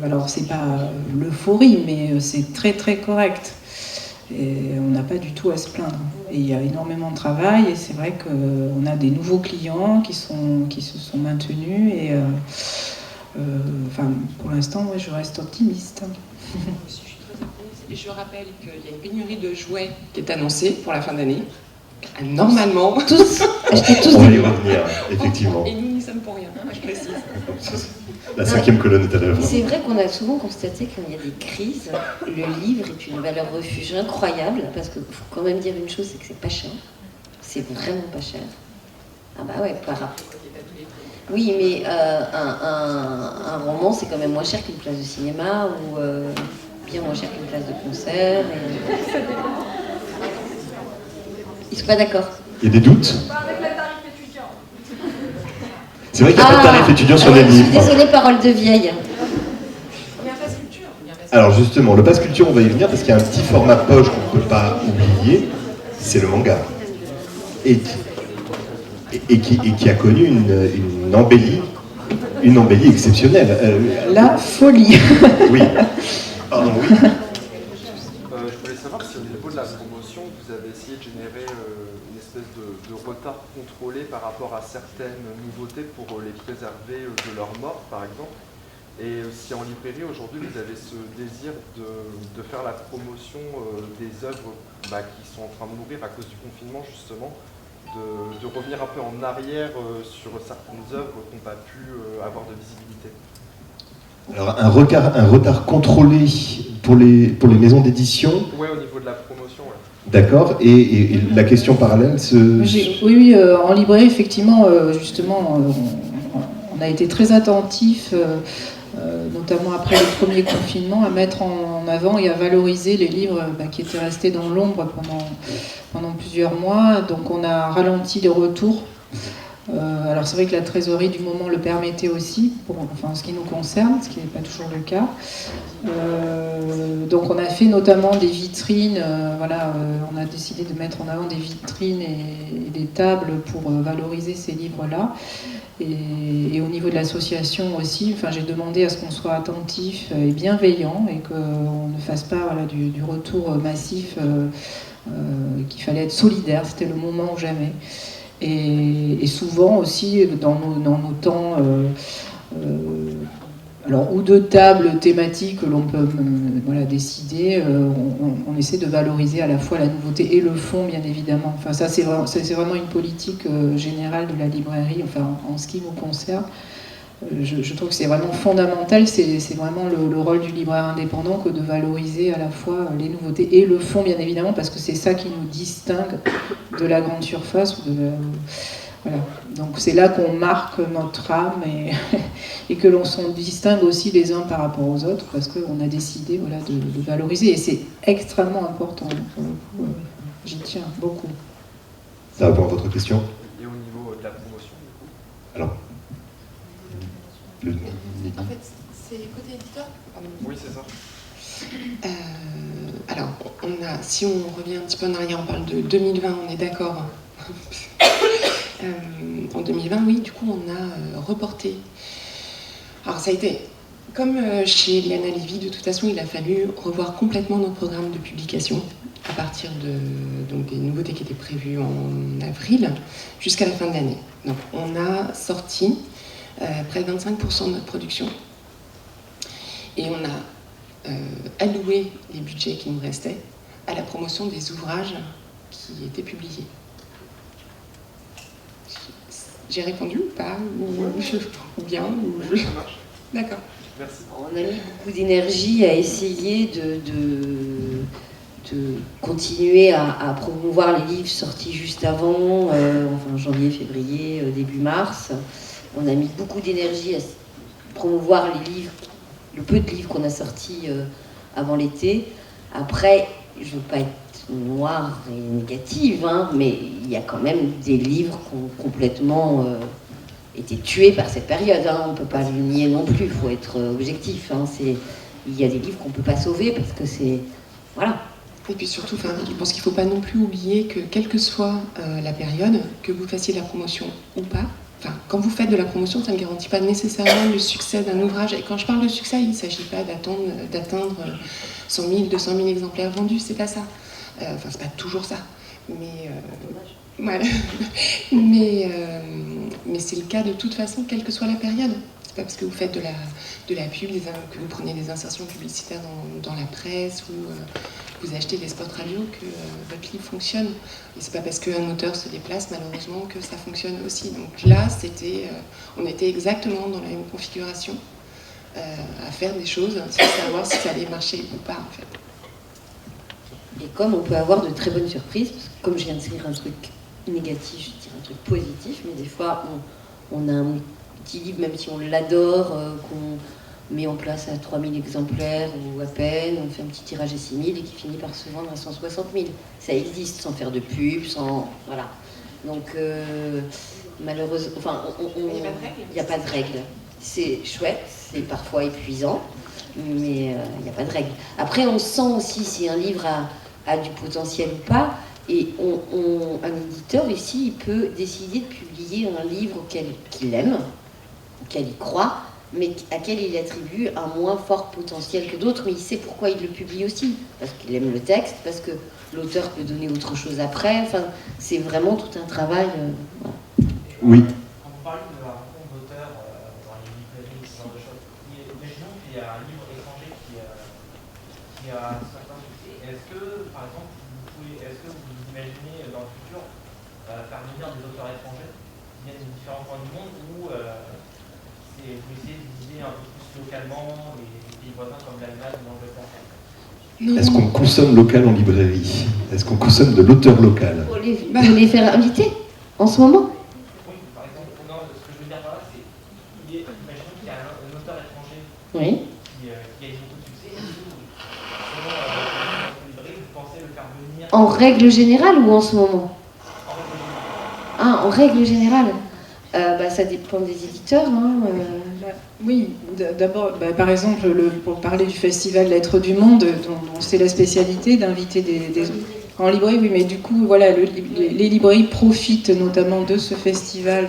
alors c'est pas l'euphorie, mais c'est très très correct. Et on n'a pas du tout à se plaindre. Et il y a énormément de travail, et c'est vrai qu'on a des nouveaux clients qui se sont maintenus. Et enfin, pour l'instant, moi, je reste optimiste. Je suis très optimiste. Et je rappelle qu'il y a une pénurie de jouets qui est annoncée pour la fin d'année. Normalement, tous, on va y revenir, effectivement. Et nous n'y sommes pour rien, je précise. La cinquième colonne est à l'œuvre. C'est vrai qu'on a souvent constaté qu'il y a des crises. Le livre est une valeur refuge incroyable, parce qu'il faut quand même dire une chose, c'est que c'est pas cher. C'est vraiment pas cher. Ah bah ouais, par rapport. Oui, mais un roman, c'est quand même moins cher qu'une place de cinéma, ou bien moins cher qu'une place de concert. Et... Ils sont pas d'accord. Il y a des doutes? C'est vrai qu'il n'y a pas de tarif étudiant sur les livres. Je suis désolée, parole de vieille. Alors justement, le pass culture, on va y venir parce qu'il y a un petit format poche qu'on ne peut pas oublier, c'est le manga. Et qui a connu une embellie exceptionnelle. La folie. Oui. Pardon, oui. Je voulais savoir si au niveau de la promotion, vous avez essayé de générer une espèce de retard contrôlé par rapport à certaines nouveautés pour les préserver de leur mort, par exemple. Et si en librairie, aujourd'hui, vous avez ce désir de faire la promotion des œuvres qui sont en train de mourir à cause du confinement, justement, de revenir un peu en arrière sur certaines œuvres qui n'ont pas pu avoir de visibilité. Alors, un retard contrôlé pour les maisons d'édition. Oui, au niveau de la promotion, ouais. D'accord. Et la question parallèle, Oui, en librairie, effectivement, justement, on a été très attentifs, notamment après le premier confinement, à mettre en avant et à valoriser les livres qui étaient restés dans l'ombre pendant plusieurs mois. Donc on a ralenti les retours. Alors c'est vrai que la trésorerie du moment le permettait aussi, en ce qui nous concerne, ce qui n'est pas toujours le cas. Donc on a fait notamment des vitrines, on a décidé de mettre en avant des vitrines et des tables pour valoriser ces livres-là. Et au niveau de l'association aussi, j'ai demandé à ce qu'on soit attentif et bienveillant et qu'on ne fasse pas du retour massif, qu'il fallait être solidaire, c'était le moment ou jamais. Et souvent aussi, dans nos temps, ou de tables thématiques que l'on peut décider, on essaie de valoriser à la fois la nouveauté et le fond, bien évidemment. Enfin, ça, c'est vraiment une politique générale de la librairie, en ce qui nous concerne. Je trouve que c'est vraiment fondamental, c'est vraiment le rôle du libraire indépendant que de valoriser à la fois les nouveautés et le fond, bien évidemment, parce que c'est ça qui nous distingue de la grande surface. Voilà. Donc c'est là qu'on marque notre âme et que l'on s'en distingue aussi les uns par rapport aux autres, parce qu'on a décidé de valoriser, et c'est extrêmement important. Pour le coup, j'y tiens beaucoup. Ça répond à votre question. Et au niveau de la promotion, du coup ? Alors, en fait, c'est côté éditeur ? Oui, c'est ça. Alors, si on revient un petit peu en arrière, on parle de 2020, on est d'accord. En 2020, oui, du coup, on a reporté. Alors, ça a été, comme chez Liana Levy, de toute façon, il a fallu revoir complètement nos programmes de publication à partir des nouveautés qui étaient prévues en avril jusqu'à la fin de l'année. Donc, on a sorti près de 25% de notre production et on a alloué les budgets qui nous restaient à la promotion des ouvrages qui étaient publiés. J'ai répondu ou pas ou bien ou... Ça marche. D'accord. Merci. On a mis beaucoup d'énergie à essayer de continuer à promouvoir les livres sortis juste avant, janvier, février, début mars. On a mis beaucoup d'énergie à promouvoir les livres, le peu de livres qu'on a sortis avant l'été. Après, je ne veux pas être noire et négative, mais il y a quand même des livres qui ont complètement été tués par cette période. On ne peut pas le nier non plus, il faut être objectif. Il y a des livres qu'on ne peut pas sauver parce que c'est... Voilà. Et puis surtout, je pense qu'il ne faut pas non plus oublier que, quelle que soit la période, que vous fassiez de la promotion ou pas, quand vous faites de la promotion, ça ne garantit pas nécessairement le succès d'un ouvrage. Et quand je parle de succès, il ne s'agit pas d'atteindre 100 000, 200 000 exemplaires vendus, c'est pas ça. C'est pas toujours ça. Mais c'est le cas de toute façon, quelle que soit la période. C'est pas parce que vous faites de la pub, que vous prenez des insertions publicitaires dans la presse ou vous achetez des spots radio que votre livre fonctionne. Et c'est pas parce qu'un auteur se déplace, malheureusement, que ça fonctionne aussi. Donc là, on était exactement dans la même configuration, à faire des choses sans savoir si ça allait marcher ou pas, en fait. Et comme on peut avoir de très bonnes surprises, parce que comme je viens de dire un truc négatif, je dirais un truc positif, mais des fois, on a un petit livre, même si on l'adore, qu'on met en place à 3000 exemplaires ou à peine, on fait un petit tirage à 6000 et qui finit par se vendre à 160 000. Ça existe, sans faire de pub, sans... Voilà. Donc, malheureusement... il n'y a pas de règle. C'est chouette, c'est parfois épuisant, mais il n'y a pas de règle. Après, on sent aussi si un livre a du potentiel ou pas, et un éditeur ici, il peut décider de publier un livre qu'il aime, auquel il croit, mais à quel il attribue un moins fort potentiel que d'autres, mais il sait pourquoi il le publie aussi, parce qu'il aime le texte, parce que l'auteur peut donner autre chose après, enfin, c'est vraiment tout un travail. Voilà. Oui. Quand vous parlez de la rencontre d'auteurs dans les librairies, ce genre de choses, imaginons qu'il y a un livre étranger qui a un certain succès. Est-ce que, par exemple, est-ce que vous imaginez dans le futur faire venir des auteurs étrangers qui viennent de différents points du monde ou vous essayez de viser un peu plus localement les pays voisins comme l'Allemagne ou l'Angleterre? Est-ce qu'on consomme local en librairie? Est-ce qu'on consomme de l'auteur local? Pour les faire inviter en ce moment? Oui, par exemple, non, ce que je veux dire par là, c'est imaginons qu'il y a un auteur étranger Oui. qui a eu beaucoup de succès. Est-ce que, selon votre librairie, vous pensez le faire venir En règle générale ou en ce moment? en règle générale? Ah, en règle générale, ça dépend des éditeurs. Hein, Oui, d'abord, par exemple, pour parler du festival Lettres du Monde, dont c'est la spécialité d'inviter en librairie, oui, mais du coup, voilà, les librairies profitent notamment de ce festival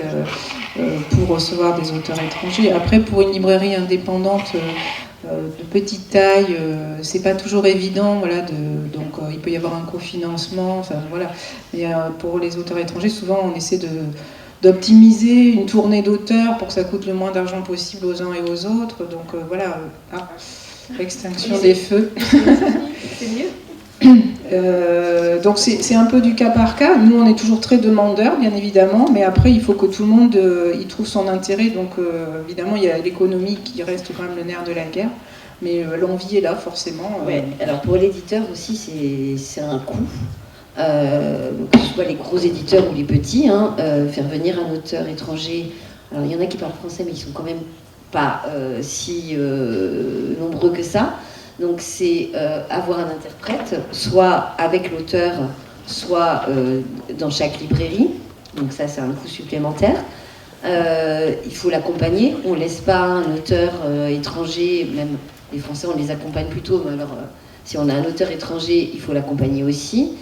pour recevoir des auteurs étrangers. Après, pour une librairie indépendante de petite taille, c'est pas toujours évident, voilà, donc il peut y avoir un cofinancement, enfin voilà. Mais pour les auteurs étrangers, souvent, on essaie d'optimiser une tournée d'auteurs pour que ça coûte le moins d'argent possible aux uns et aux autres. Donc voilà, l'extinction des feux. c'est mieux. Donc c'est un peu du cas par cas. Nous, on est toujours très demandeurs, bien évidemment, mais après, il faut que tout le monde y trouve son intérêt. Donc évidemment, il y a l'économie qui reste quand même le nerf de la guerre, mais l'envie est là, forcément. Ouais. Alors pour l'éditeur aussi, c'est un coût. Que ce soit les gros éditeurs ou les petits, faire venir un auteur étranger. Alors il y en a qui parlent français, mais ils sont quand même pas si nombreux que ça. Donc c'est avoir un interprète, soit avec l'auteur, soit dans chaque librairie. Donc ça, c'est un coût supplémentaire. Il faut l'accompagner. On ne laisse pas un auteur étranger, même les Français, on les accompagne plutôt. Mais alors, si on a un auteur étranger, il faut l'accompagner aussi.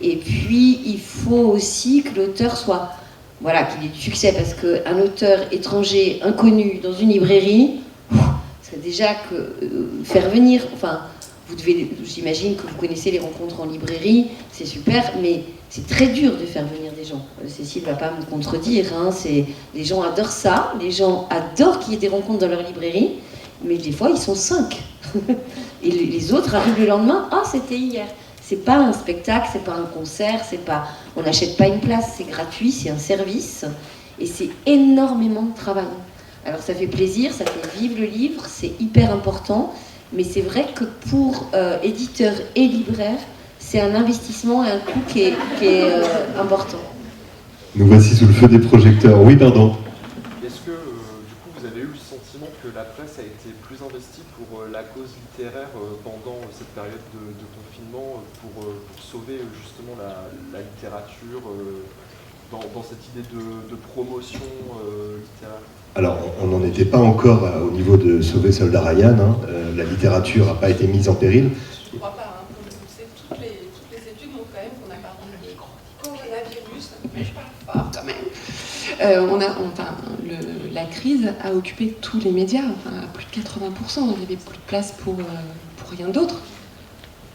Et puis, il faut aussi que l'auteur soit, voilà, qu'il ait du succès, parce qu'un auteur étranger inconnu dans une librairie, c'est déjà que faire venir, enfin, j'imagine que vous connaissez les rencontres en librairie, c'est super, mais c'est très dur de faire venir des gens. Cécile ne va pas me contredire, les gens adorent ça, les gens adorent qu'il y ait des rencontres dans leur librairie, mais des fois, ils sont 5. Et les autres arrivent le lendemain, c'était hier. C'est pas un spectacle, c'est pas un concert, on n'achète pas une place, c'est gratuit, c'est un service, et c'est énormément de travail. Alors ça fait plaisir, ça fait vivre le livre, c'est hyper important, mais c'est vrai que pour éditeurs et libraires, c'est un investissement et un coût qui est important. Nous voici sous le feu des projecteurs. Oui, pardon. Est-ce que, du coup, vous avez eu le sentiment que la presse a été plus investie pour la cause littéraire pendant cette période de confinement, pour sauver justement la littérature dans cette idée de promotion littéraire? Alors, on n'en était pas encore au niveau de sauver Soldat Ryan. La littérature n'a pas été mise en péril. Je ne crois pas. Comme vous le savez, toutes les études montrent quand même qu'on a parlé du coronavirus, mais je parle fort quand même. La crise a occupé tous les médias, à plus de 80%. Il n'y avait plus de place pour rien d'autre.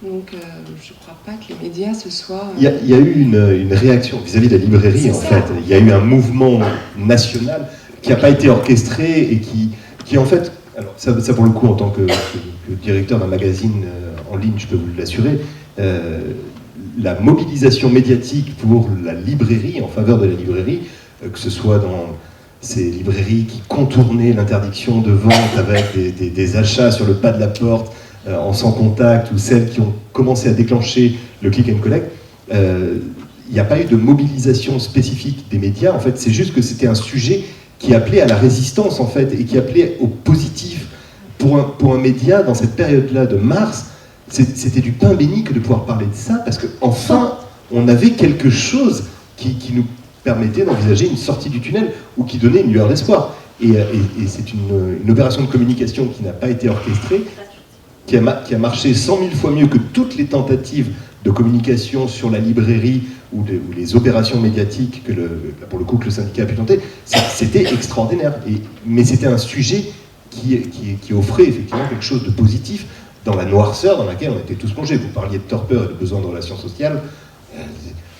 Donc je ne crois pas que les médias se soient... Il y a eu une réaction vis-à-vis de la librairie, en fait. Il y a eu un mouvement national qui n'a pas été orchestré et qui en fait... Alors ça pour le coup, en tant que directeur d'un magazine en ligne, je peux vous l'assurer, la mobilisation médiatique pour la librairie, en faveur de la librairie, que ce soit dans ces librairies qui contournaient l'interdiction de vente avec des achats sur le pas de la porte, en sans contact, ou celles qui ont commencé à déclencher le click and collect, il n'y a pas eu de mobilisation spécifique des médias. En fait, c'est juste que c'était un sujet qui appelait à la résistance, en fait, et qui appelait au positif. Pour un média, dans cette période-là de mars, c'était du pain béni que de pouvoir parler de ça, parce qu'enfin, on avait quelque chose qui nous permettait d'envisager une sortie du tunnel, ou qui donnait une lueur d'espoir. Et c'est une opération de communication qui n'a pas été orchestrée, qui a marché 100 000 fois mieux que toutes les tentatives de communication sur la librairie ou les opérations médiatiques pour le coup que le syndicat a pu tenter. C'était extraordinaire. Mais c'était un sujet qui offrait effectivement quelque chose de positif dans la noirceur dans laquelle on était tous plongés. Vous parliez de torpeur et de besoin de relations sociales.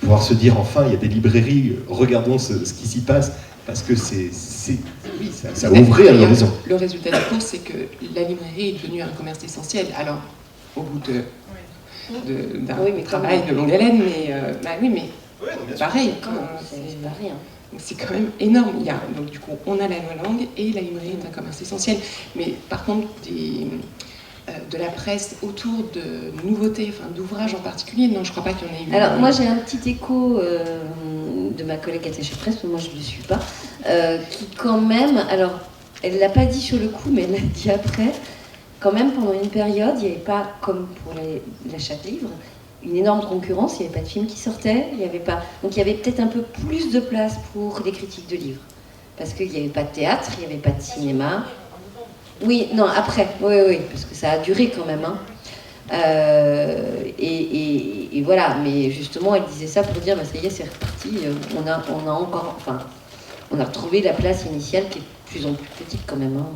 Pouvoir se dire enfin, il y a des librairies, regardons ce qui s'y passe, parce que oui, ça ouvrait un horizon. Le résultat des courses, c'est que la librairie est devenue un commerce essentiel. Alors, au bout d'un travail de longue haleine, mais pareil. C'est pas rien. C'est quand même énorme. Donc du coup, on a la loi langue et la librairie est un commerce essentiel. Mais par contre, de la presse autour de nouveautés, d'ouvrages en particulier, non, je crois pas qu'il y en ait eu. Alors moi j'ai un petit écho de ma collègue attachée presse, moi je ne le suis pas, qui quand même, alors elle l'a pas dit sur le coup, mais elle l'a dit après, quand même pendant une période, il n'y avait pas, comme pour l'achat de livres, une énorme concurrence, il n'y avait pas de films qui sortaient, il n'y avait pas... Donc il y avait peut-être un peu plus de place pour les critiques de livres. Parce qu'il n'y avait pas de théâtre, il n'y avait pas de cinéma. Oui, non, après, oui, parce que ça a duré quand même. Hein. Et voilà, mais justement, elle disait ça pour dire, ça y est, c'est reparti, on a encore... Enfin, on a retrouvé la place initiale qui est de plus en plus petite quand même. Hein.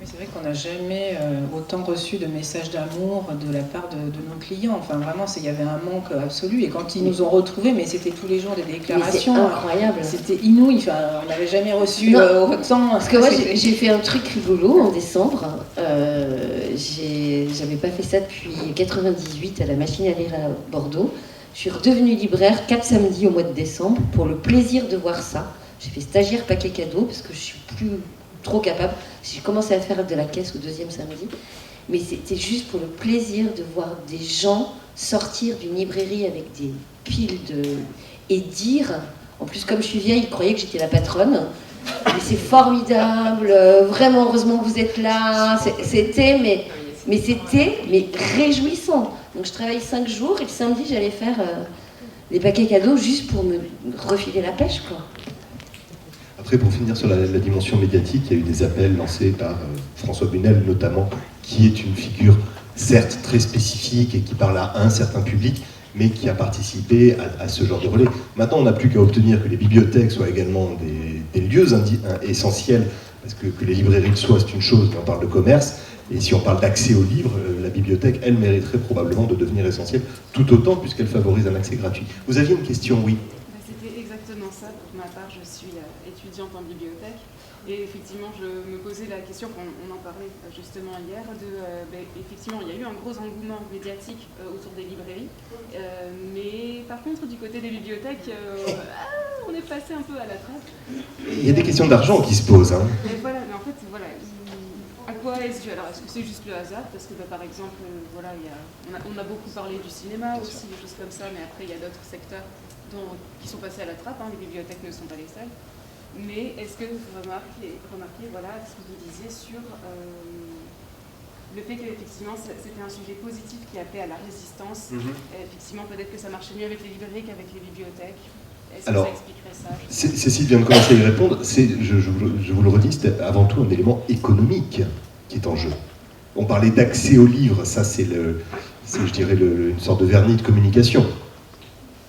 C'est vrai qu'on n'a jamais autant reçu de messages d'amour de la part de nos clients. Enfin, vraiment, il y avait un manque absolu. Et quand ils nous ont retrouvés, mais c'était tous les jours des déclarations. C'est incroyable. C'était inouï. Enfin, on n'avait jamais reçu autant. Parce que moi, j'ai fait un truc rigolo en décembre. J'avais pas fait ça depuis 98 à la machine à lire à Bordeaux. Je suis redevenue libraire 4 samedis au mois de décembre pour le plaisir de voir ça. J'ai fait stagiaire paquet cadeau parce que je suis plus trop capable. J'ai commencé à faire de la caisse au 2e samedi, mais c'était juste pour le plaisir de voir des gens sortir d'une librairie avec des piles et dire, en plus comme je suis vieille, ils croyaient que j'étais la patronne, mais c'est formidable, vraiment heureusement que vous êtes là, c'était réjouissant. Donc je travaille 5 jours et le samedi j'allais faire des paquets cadeaux juste pour me refiler la pêche, quoi. Après, pour finir sur la dimension médiatique, il y a eu des appels lancés par François Bunel, notamment, qui est une figure, certes, très spécifique et qui parle à un certain public, mais qui a participé à ce genre de relais. Maintenant, on n'a plus qu'à obtenir que les bibliothèques soient également des lieux essentiels, parce que les librairies le soient, c'est une chose, mais on parle de commerce, et si on parle d'accès aux livres, la bibliothèque, elle, mériterait probablement de devenir essentielle, tout autant, puisqu'elle favorise un accès gratuit. Vous aviez une question, oui? C'était exactement ça. Pour ma part, je suis étudiante en bibliothèque et effectivement, je me posais la question, on en parlait justement hier, effectivement, il y a eu un gros engouement médiatique autour des librairies, mais par contre, du côté des bibliothèques, on est passé un peu à la trappe. Il y a des questions d'argent qui se posent. Hein. Mais voilà, mais en fait, voilà. À quoi est-ce dû? Alors, est-ce que c'est juste le hasard? Parce que, par exemple, on a beaucoup parlé du cinéma aussi, des choses comme ça, mais après, il y a d'autres secteurs qui sont passés à la trappe. Hein, les bibliothèques ne sont pas les seules. Mais est-ce que vous remarquez ce que vous disiez sur le fait qu'effectivement, c'était un sujet positif qui appelait à la résistance. Effectivement, peut-être que ça marchait mieux avec les librairies qu'avec les bibliothèques. Est-ce que ça expliquerait ça? Cécile vient de commencer à y répondre. Je vous le redis, c'est avant tout un élément économique qui est en jeu. On parlait d'accès aux livres, ça c'est je dirais, une sorte de vernis de communication.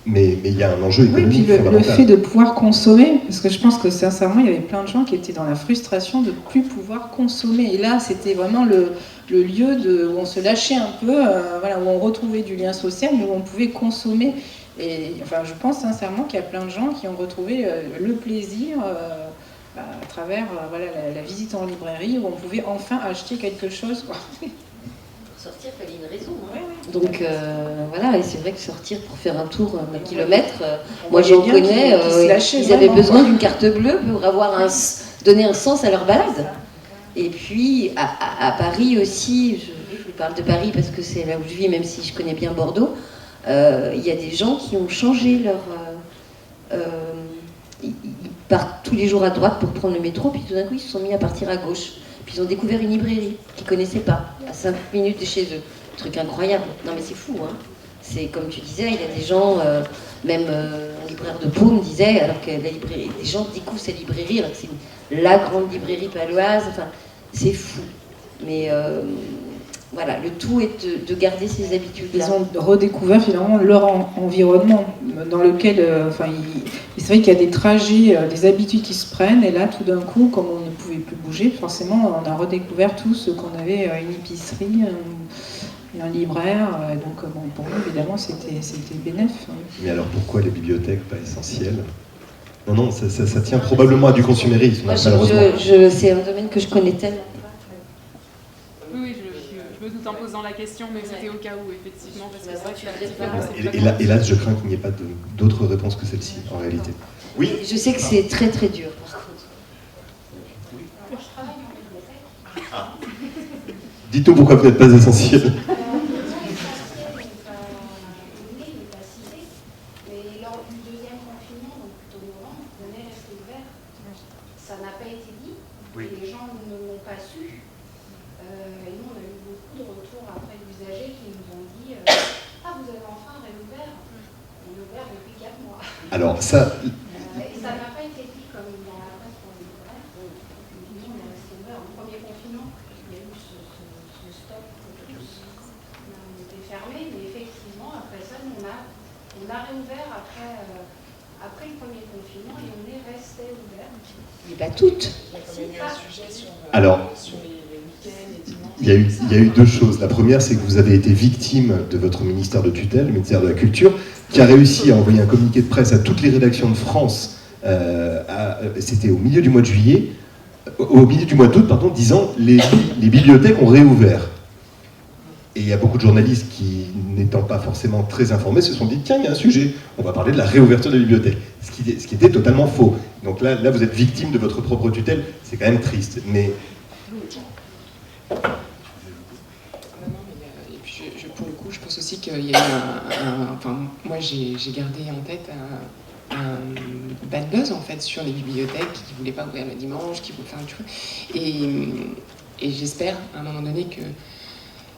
Mais il y a un enjeu économique fondamental. Le fait de pouvoir consommer, parce que je pense que sincèrement, il y avait plein de gens qui étaient dans la frustration de ne plus pouvoir consommer. Et là, c'était vraiment le lieu où on se lâchait un peu, où on retrouvait du lien social, mais où on pouvait consommer. Et enfin, je pense sincèrement qu'il y a plein de gens qui ont retrouvé le plaisir à travers la visite en librairie, où on pouvait enfin acheter quelque chose. Quoi. Sortir, il fallait une raison. Hein. Donc voilà, et c'est vrai que sortir pour faire un tour d'un kilomètre, moi j'en connais, ils avaient besoin d'une carte bleue pour donner un sens à leur balade. Et puis à Paris aussi, je vous parle de Paris parce que c'est là où je vis, même si je connais bien Bordeaux, il y a des gens qui ont changé ils partent tous les jours à droite pour prendre le métro, puis tout d'un coup ils se sont mis à partir à gauche. Puis ils ont découvert une librairie qu'ils ne connaissaient pas, à 5 minutes de chez eux. Truc incroyable. Non mais c'est fou, hein. C'est comme tu disais, il y a des gens, même un libraire de Pau me disait, alors que les gens découvrent cette librairie, alors que c'est la grande librairie paloise, enfin, c'est fou. Mais voilà, le tout est de garder ces habitudes-là. Ils ont redécouvert finalement leur environnement, dans lequel, c'est vrai qu'il y a des trajets, des habitudes qui se prennent, et là, tout d'un coup, comme on ne pouvait plus bouger, bougé, forcément, on a redécouvert tous qu'on avait une épicerie, un libraire. Donc, bon, pour nous, évidemment, c'était bénéf. Mais alors, pourquoi les bibliothèques pas essentielles? Non, ça tient probablement à du consumérisme, Moi, malheureusement. c'est un domaine que je connais tellement. Oui, je me doute en posant la question, mais c'était au cas où, effectivement, parce que c'est vrai que la différence est Et là, je crains qu'il n'y ait pas d'autres réponses que celle-ci, en réalité. Oui. Je sais que c'est très très dur, par contre. Dites-nous pourquoi vous n'êtes pas essentiel. Alors ça... Et ça n'a pas été dit comme dans la presse pour les libraires. Nous, on est resté ouvert. Au premier confinement, il y a eu ce stop pour tous. On était fermés, mais effectivement, après ça, on a réouvert après le premier confinement et on est resté ouvert. Mais pas toutes. Alors, il y a eu deux choses. La première, c'est que vous avez été victime de votre ministère de tutelle, le ministère de la Culture, qui a réussi à envoyer un communiqué de presse à toutes les rédactions de France, c'était au milieu du mois de juillet, au milieu du mois d'août, pardon, disant les bibliothèques ont réouvert. Et il y a beaucoup de journalistes qui, n'étant pas forcément très informés, se sont dit tiens, il y a un sujet, on va parler de la réouverture des bibliothèques. Ce qui était totalement faux. Donc là, vous êtes victime de votre propre tutelle, c'est quand même triste. Mais... Pour le coup, je pense aussi qu'il y a eu enfin, moi j'ai gardé en tête un bad buzz en fait sur les bibliothèques qui ne voulaient pas ouvrir le dimanche, et j'espère à un moment donné que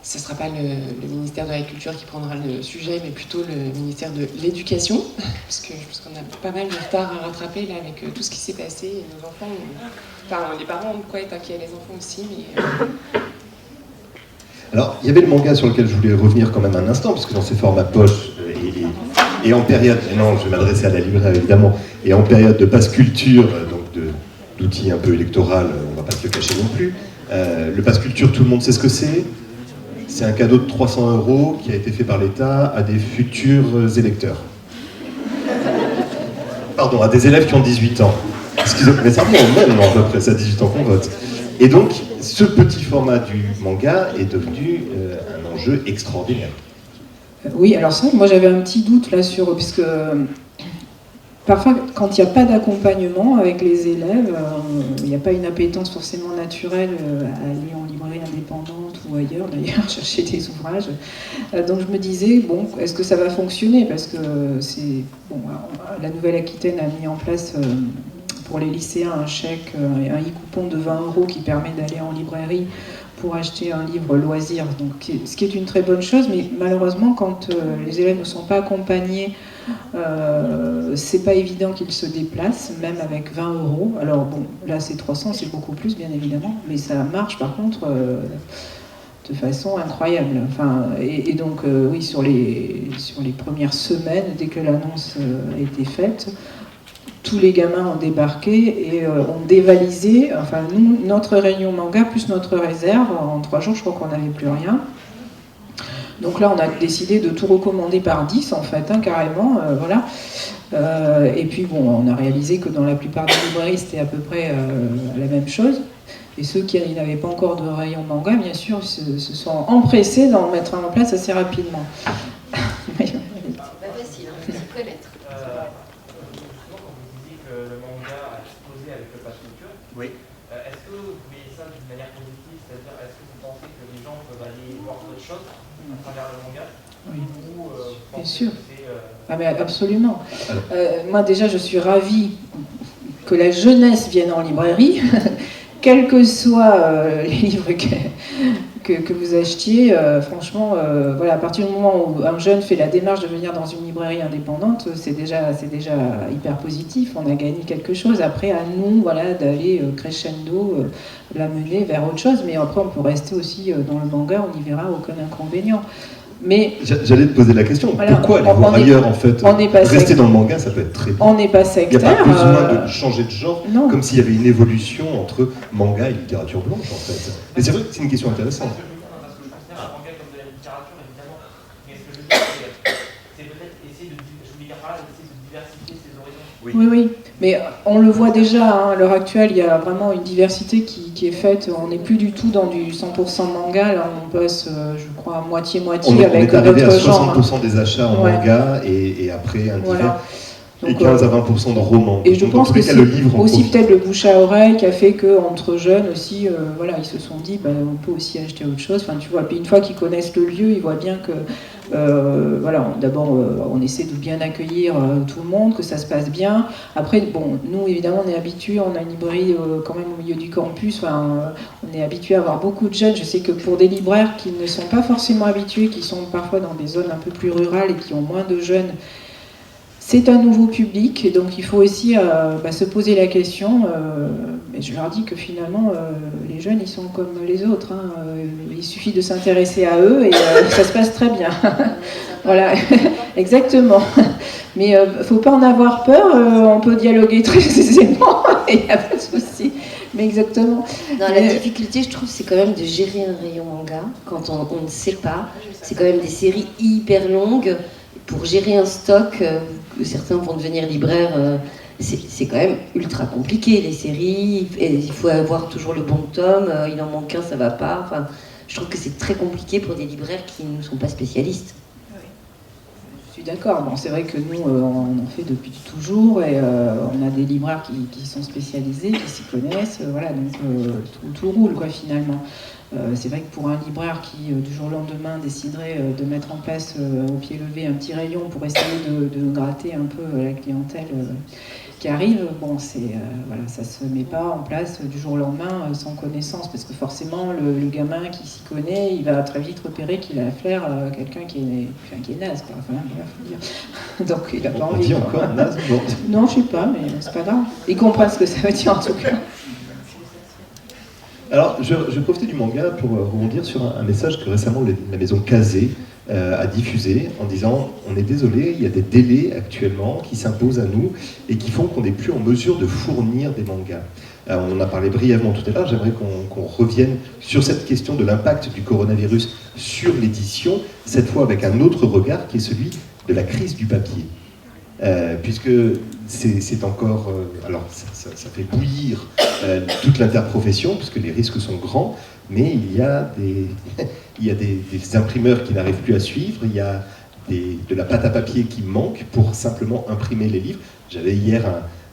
ce ne sera pas le ministère de la Culture qui prendra le sujet, mais plutôt le ministère de l'Éducation, parce que je pense qu'on a pas mal de retard à rattraper là avec tout ce qui s'est passé, et nos enfants, enfin les parents ont de quoi être inquiets, les enfants aussi, mais... Alors, il y avait le manga sur lequel je voulais revenir quand même un instant, parce que dans ces formats poche et en période, et non, je vais m'adresser à la libraire évidemment, et en période de passe culture, donc d'outils un peu électoral, on ne va pas se le cacher non plus. Le passe culture, tout le monde sait ce que c'est. C'est un cadeau de 300 € qui a été fait par l'État à des futurs électeurs. Pardon, à des élèves qui ont 18 ans. Excusez-moi, mais ça remonte même à peu près, c'est à 18 ans qu'on vote. Et donc, ce petit format du manga est devenu un enjeu extraordinaire. Oui, alors c'est vrai que moi j'avais un petit doute là sur... Parce que parfois, quand il n'y a pas d'accompagnement avec les élèves, il n'y a pas une appétence forcément naturelle à aller en librairie indépendante ou ailleurs d'ailleurs, chercher des ouvrages. Donc je me disais, bon, est-ce que ça va fonctionner? Parce que c'est... Bon, la Nouvelle-Aquitaine a mis en place... pour les lycéens, un chèque, un e-coupon de 20 € qui permet d'aller en librairie pour acheter un livre loisir, donc, ce qui est une très bonne chose, mais malheureusement, quand les élèves ne sont pas accompagnés, c'est pas évident qu'ils se déplacent, même avec 20 €. Alors bon, là c'est 300, c'est beaucoup plus, bien évidemment, mais ça marche par contre de façon incroyable. Enfin, et donc, oui, sur les premières semaines, dès que l'annonce a été faite, tous les gamins ont débarqué et ont dévalisé, enfin nous, notre rayon manga plus notre réserve. En 3 jours, je crois qu'on n'avait plus rien. Donc là, on a décidé de tout recommander par 10, en fait, hein, carrément, voilà. Et puis bon, on a réalisé que dans la plupart des librairies, c'était à peu près la même chose. Et ceux qui n'avaient pas encore de rayon manga, bien sûr, se sont empressés d'en mettre en place assez rapidement. Pas facile, il faut connaître. Le manga a explosé avec le pass culture. Oui. Est-ce que vous voyez ça d'une manière positive? C'est-à-dire, est-ce que vous pensez que les gens peuvent aller voir d'autres choses à travers le manga? Oui. Ou, bien sûr. C'est, Ah mais absolument. Moi déjà, je suis ravie que la jeunesse vienne en librairie, quels que soient les livres que vous achetiez. Franchement, voilà, à partir du moment où un jeune fait la démarche de venir dans une librairie indépendante, c'est déjà hyper positif. On a gagné quelque chose. Après, à nous, voilà, d'aller crescendo, la mener vers autre chose. Mais après, on peut rester aussi dans le manga. On n'y verra aucun inconvénient. Mais j'allais te poser la question, voilà, pourquoi aller voir ailleurs en fait? Rester dans le manga, ça peut être très bien. On n'est pas sectaire. Il n'y a pas besoin de changer de genre, non. Comme s'il y avait une évolution entre manga et littérature blanche en fait. Mais c'est vrai que c'est une question intéressante. Parce que je considère un manga comme de la littérature, évidemment. Mais ce que je veux dire, c'est peut-être essayer de diversifier ses horizons. Oui. Mais on le voit déjà, hein, à l'heure actuelle, il y a vraiment une diversité qui est faite. On n'est plus du tout dans du 100% manga. Là, on passe, je crois, à moitié-moitié avec d'autres genres. On est arrivé à 60% des achats en manga et après un divers. Voilà. Et 15 à 20% de romans. Et je pense que c'est aussi peut-être le bouche à oreille qui a fait qu'entre jeunes aussi, ils se sont dit, on peut aussi acheter autre chose. Enfin, tu vois, puis une fois qu'ils connaissent le lieu, ils voient bien que, d'abord, on essaie de bien accueillir tout le monde, que ça se passe bien. Après, nous, évidemment, on est habitués, on a une librairie quand même au milieu du campus. On est habitués à avoir beaucoup de jeunes. Je sais que pour des libraires qui ne sont pas forcément habitués, qui sont parfois dans des zones un peu plus rurales et qui ont moins de jeunes, c'est un nouveau public, et donc il faut aussi se poser la question. Mais je leur dis que finalement, les jeunes, ils sont comme les autres. Hein, il suffit de s'intéresser à eux et ça se passe très bien. Voilà, exactement. Mais il ne faut pas en avoir peur, on peut dialoguer très aisément, il n'y a pas de souci. Mais exactement. Non, la difficulté, je trouve, c'est quand même de gérer un rayon manga quand on ne sait pas. C'est quand même des séries hyper longues. Pour gérer un stock, certains vont devenir libraires, c'est quand même ultra compliqué, les séries, et il faut avoir toujours le bon tome, il en manque un, ça va pas. Enfin, je trouve que c'est très compliqué pour des libraires qui ne sont pas spécialistes. Je suis d'accord, c'est vrai que nous, on en fait depuis toujours, et on a des libraires qui sont spécialisés, qui s'y connaissent, donc tout roule, quoi, finalement. C'est vrai que pour un libraire qui, du jour au lendemain, déciderait de mettre en place au pied levé un petit rayon pour essayer de gratter un peu la clientèle qui arrive, ça se met pas en place du jour au lendemain sans connaissance, parce que forcément, le gamin qui s'y connaît, il va très vite repérer qu'il a affaire à quelqu'un qui est naze, quoi. Enfin, faut dire. Donc il a pas envie. On dit encore naze? Non, je sais pas, mais c'est pas grave. Il comprend ce que ça veut dire en tout cas. Alors, je profitais du manga pour rebondir sur un message que récemment la maison Kazé a diffusé en disant « On est désolé, il y a des délais actuellement qui s'imposent à nous et qui font qu'on n'est plus en mesure de fournir des mangas. » On en a parlé brièvement tout à l'heure, j'aimerais qu'on revienne sur cette question de l'impact du coronavirus sur l'édition, cette fois avec un autre regard qui est celui de la crise du papier. Puisque c'est encore... alors, ça fait bouillir toute l'interprofession, puisque les risques sont grands, mais il y a des imprimeurs qui n'arrivent plus à suivre, il y a de la pâte à papier qui manque pour simplement imprimer les livres. J'avais hier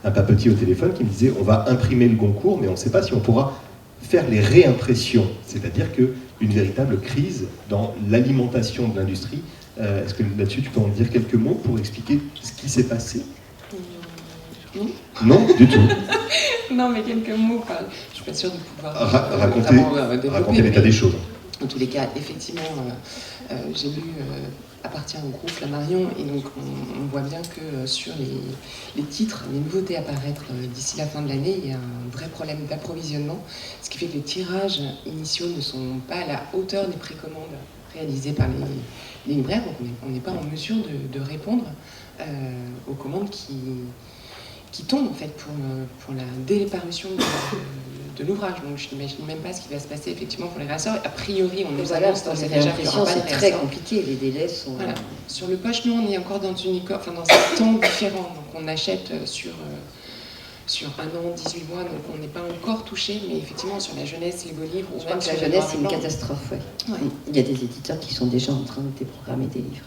un papetier au téléphone qui me disait « On va imprimer le Goncourt, mais on ne sait pas si on pourra faire les réimpressions. » C'est-à-dire qu'une véritable crise dans l'alimentation de l'industrie. Est-ce que là-dessus, tu peux en dire quelques mots pour expliquer ce qui s'est passé? Non. Non, du tout. Non, mais quelques mots. Je suis pas sûre de pouvoir raconter l'état des choses. En tous les cas, effectivement, j'ai lu appartient au groupe Flammarion, et donc on voit bien que sur les titres, les nouveautés à paraître d'ici la fin de l'année, il y a un vrai problème d'approvisionnement, ce qui fait que les tirages initiaux ne sont pas à la hauteur des précommandes réalisées par les libraires, donc on n'est pas en mesure de répondre aux commandes qui tombent en fait pour la déparution de l'ouvrage. Donc je n'imagine même pas ce qui va se passer effectivement pour les réasseurs. A priori, on nous annonce d'ores et déjà qu'il n'y aura pas de c'est très compliqué, les délais sont... Voilà. Sur le poche, nous, on est encore dans un temps différent. Donc on achète sur 1 an, 18 mois, donc on n'est pas encore touché, mais effectivement sur la jeunesse, les beaux livres... Je crois que la jeunesse, c'est une catastrophe, ouais. Il y a des éditeurs qui sont déjà en train de déprogrammer des livres.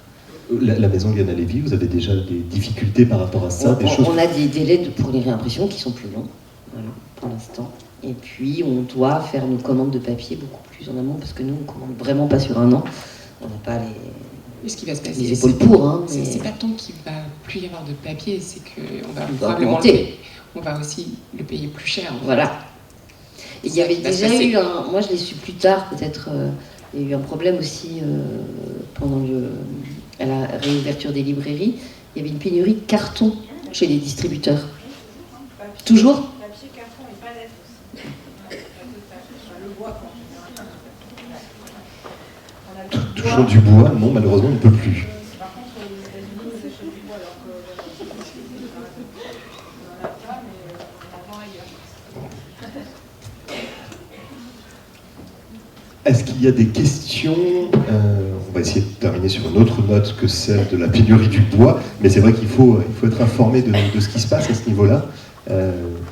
La maison Liana Lévy, vous avez déjà des difficultés par rapport à ça? On a des délais pour les réimpressions qui sont plus longs, voilà, pour l'instant. Et puis on doit faire nos commandes de papier beaucoup plus en amont, parce que nous, on ne commande vraiment pas sur 1 an. On n'a pas ce qui va se passer, les épaules pour. Hein, mais... C'est pas tant qu'il va plus y avoir de papier, c'est qu'on va probablement on va aussi le payer plus cher. Voilà. Et il y avait déjà eu moi je l'ai su plus tard, peut-être, il y a eu un problème aussi pendant à la réouverture des librairies. Il y avait une pénurie de carton chez les distributeurs. Toujours ? Papier, carton et pas lettres aussi. On le voit quand on a touchant du bois, non, malheureusement, on ne peut plus. Par contre, aux États-Unis, ils achètent du bois, alors que on en a pas, mais on en vend ailleurs. Est-ce qu'il y a des questions? On va essayer de terminer sur une autre note que celle de la pénurie du bois, mais c'est vrai qu'il faut être informé de ce qui se passe à ce niveau-là.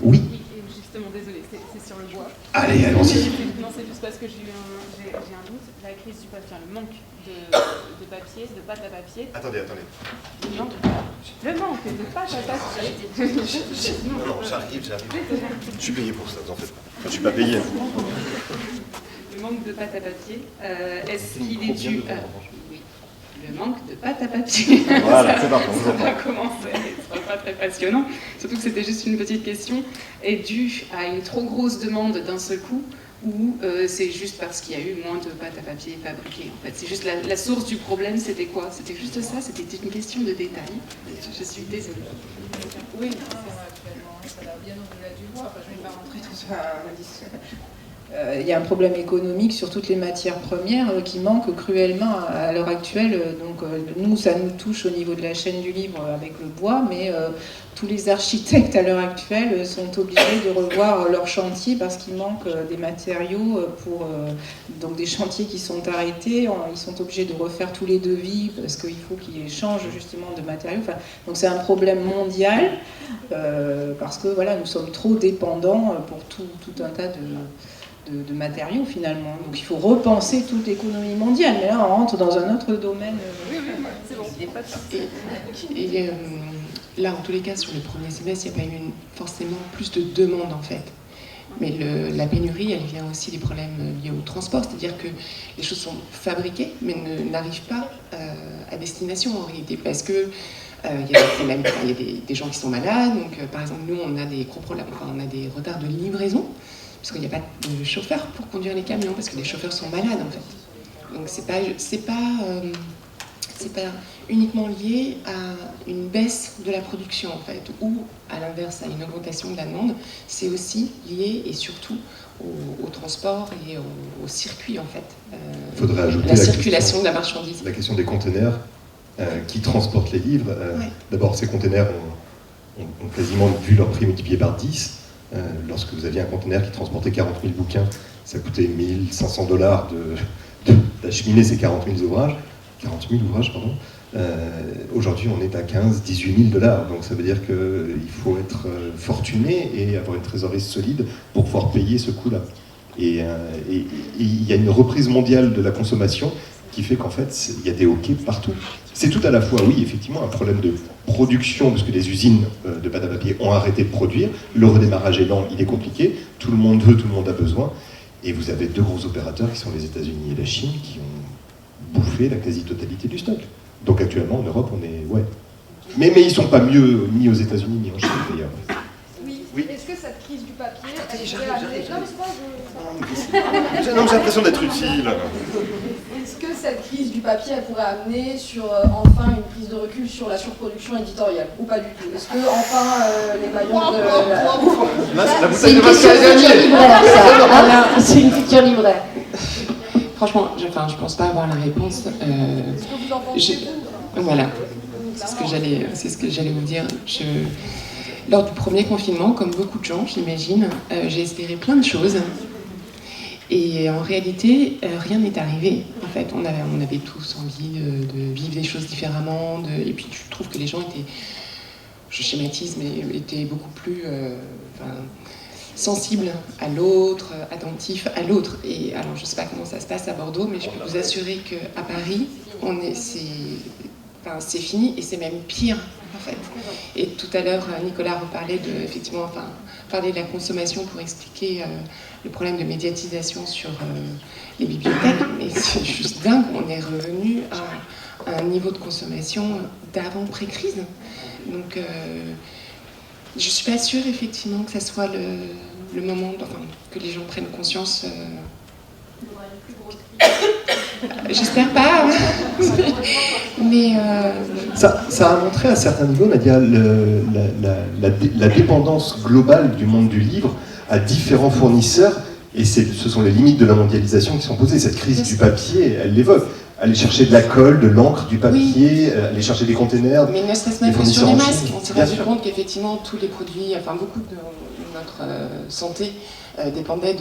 Oui. Justement, désolé, c'est sur le bois. Allez, allons-y. Non, c'est juste parce que j'ai un doute. La crise du papier, le manque de papier, de pâte à papier. Attendez. Le manque de pâte à papier. Non, j'arrive. Je suis payé pour ça, vous en faites pas. Enfin, je suis pas payé. Le manque de pâte à papier, est-ce qu'il est dû à... Oui, le manque de pâte à papier. Voilà, c'est parti, Ça va commencer, ce sera pas très passionnant. Surtout que c'était juste une petite question. Est dû à une trop grosse demande d'un seul coup ou c'est juste parce qu'il y a eu moins de pâte à papier fabriquée en fait? C'est juste la source du problème, c'était quoi? C'était juste ça? C'était une question de détail? Je suis désolée. Oui, actuellement, ça va bien au-delà du bois. Enfin, je ne vais pas rentrer dans il y a un problème économique sur toutes les matières premières qui manquent cruellement à l'heure actuelle. Donc nous, ça nous touche au niveau de la chaîne du livre avec le bois, mais tous les architectes à l'heure actuelle sont obligés de revoir leur chantier parce qu'il manque des matériaux pour donc des chantiers qui sont arrêtés. Ils sont obligés de refaire tous les devis parce qu'il faut qu'ils changent justement de matériaux. Enfin, donc c'est un problème mondial parce que voilà, nous sommes trop dépendants pour tout un tas de matériaux finalement. Donc il faut repenser toute l'économie mondiale. Mais là, on rentre dans un autre domaine. Oui, c'est bon. Et là, en tous les cas, sur le premier semestre, il n'y a pas eu forcément plus de demandes en fait. Mais la pénurie, elle vient aussi des problèmes liés au transport, c'est-à-dire que les choses sont fabriquées, mais n'arrivent pas à destination en réalité, parce que il y a des problèmes, il y a des gens qui sont malades. Donc, par exemple, nous, on a des gros problèmes, on a des retards de livraison. Parce qu'il n'y a pas de chauffeur pour conduire les camions, parce que les chauffeurs sont malades en fait. Donc c'est pas uniquement lié à une baisse de la production en fait, ou à l'inverse à une augmentation de la demande. C'est aussi lié et surtout au transport et au circuit en fait. Il faudrait ajouter la circulation de la marchandise. La question des containers qui transportent les livres. Ouais. D'abord, ces containers ont quasiment vu leur prix multiplié par 10. Lorsque vous aviez un conteneur qui transportait 40 000 bouquins, ça coûtait $1 500 d'acheminer ces 40 000 ouvrages. Aujourd'hui, on est à 18 000 $. Donc ça veut dire qu'il faut être fortuné et avoir une trésorerie solide pour pouvoir payer ce coût-là. Et il y a une reprise mondiale de la consommation qui fait qu'en fait, il y a des hoquets partout. C'est tout à la fois, oui, effectivement, un problème de production, parce que les usines de pâte à papier ont arrêté de produire, le redémarrage est lent, il est compliqué, tout le monde veut, tout le monde a besoin, et vous avez deux gros opérateurs qui sont les États-Unis et la Chine qui ont bouffé la quasi-totalité du stock. Donc actuellement, en Europe, on est... Ouais. Mais ils ne sont pas mieux ni aux États-Unis ni en Chine, d'ailleurs. Oui. Est-ce que cette crise du papier... J'arrive. Non, mais c'est pas... J'ai l'impression d'être utile. Est-ce que cette crise du papier, elle pourrait amener sur enfin une prise de recul sur la surproduction éditoriale, ou pas du tout? Est-ce que enfin les maillons de La C'est bouteille une de masque question est de futur gagnée. libraire, ça. Hein, c'est une future libraire. Franchement, je pense pas avoir la réponse. Est-ce que vous en pensez vous? Voilà, c'est ce que j'allais vous dire. Lors du premier confinement, comme beaucoup de gens, j'imagine, j'ai espéré plein de choses. Et en réalité, rien n'est arrivé. En fait, on avait tous envie de vivre des choses différemment. Et puis, je trouve que les gens étaient, je schématise, mais étaient beaucoup plus sensibles à l'autre, attentifs à l'autre. Et alors, je ne sais pas comment ça se passe à Bordeaux, mais je peux vous assurer qu'à Paris, c'est fini et c'est même pire. En fait. Et tout à l'heure, Nicolas reparlait parlait de la consommation pour expliquer le problème de médiatisation sur les bibliothèques, mais c'est juste dingue, on est revenu à un niveau de consommation d'avant pré-crise. Donc je ne suis pas sûre effectivement que ça soit le moment, que les gens prennent conscience. J'espère pas, mais Ça a montré à certains niveaux, Nadia, la dépendance globale du monde du livre à différents fournisseurs, et ce sont les limites de la mondialisation qui sont posées. Cette crise du papier, elle l'évoque. aller chercher de la colle, de l'encre, du papier, aller chercher des containers. Mais ne serait-ce même que sur les masques, on s'est rendu compte qu'effectivement tous les produits, enfin beaucoup de notre santé dépendaient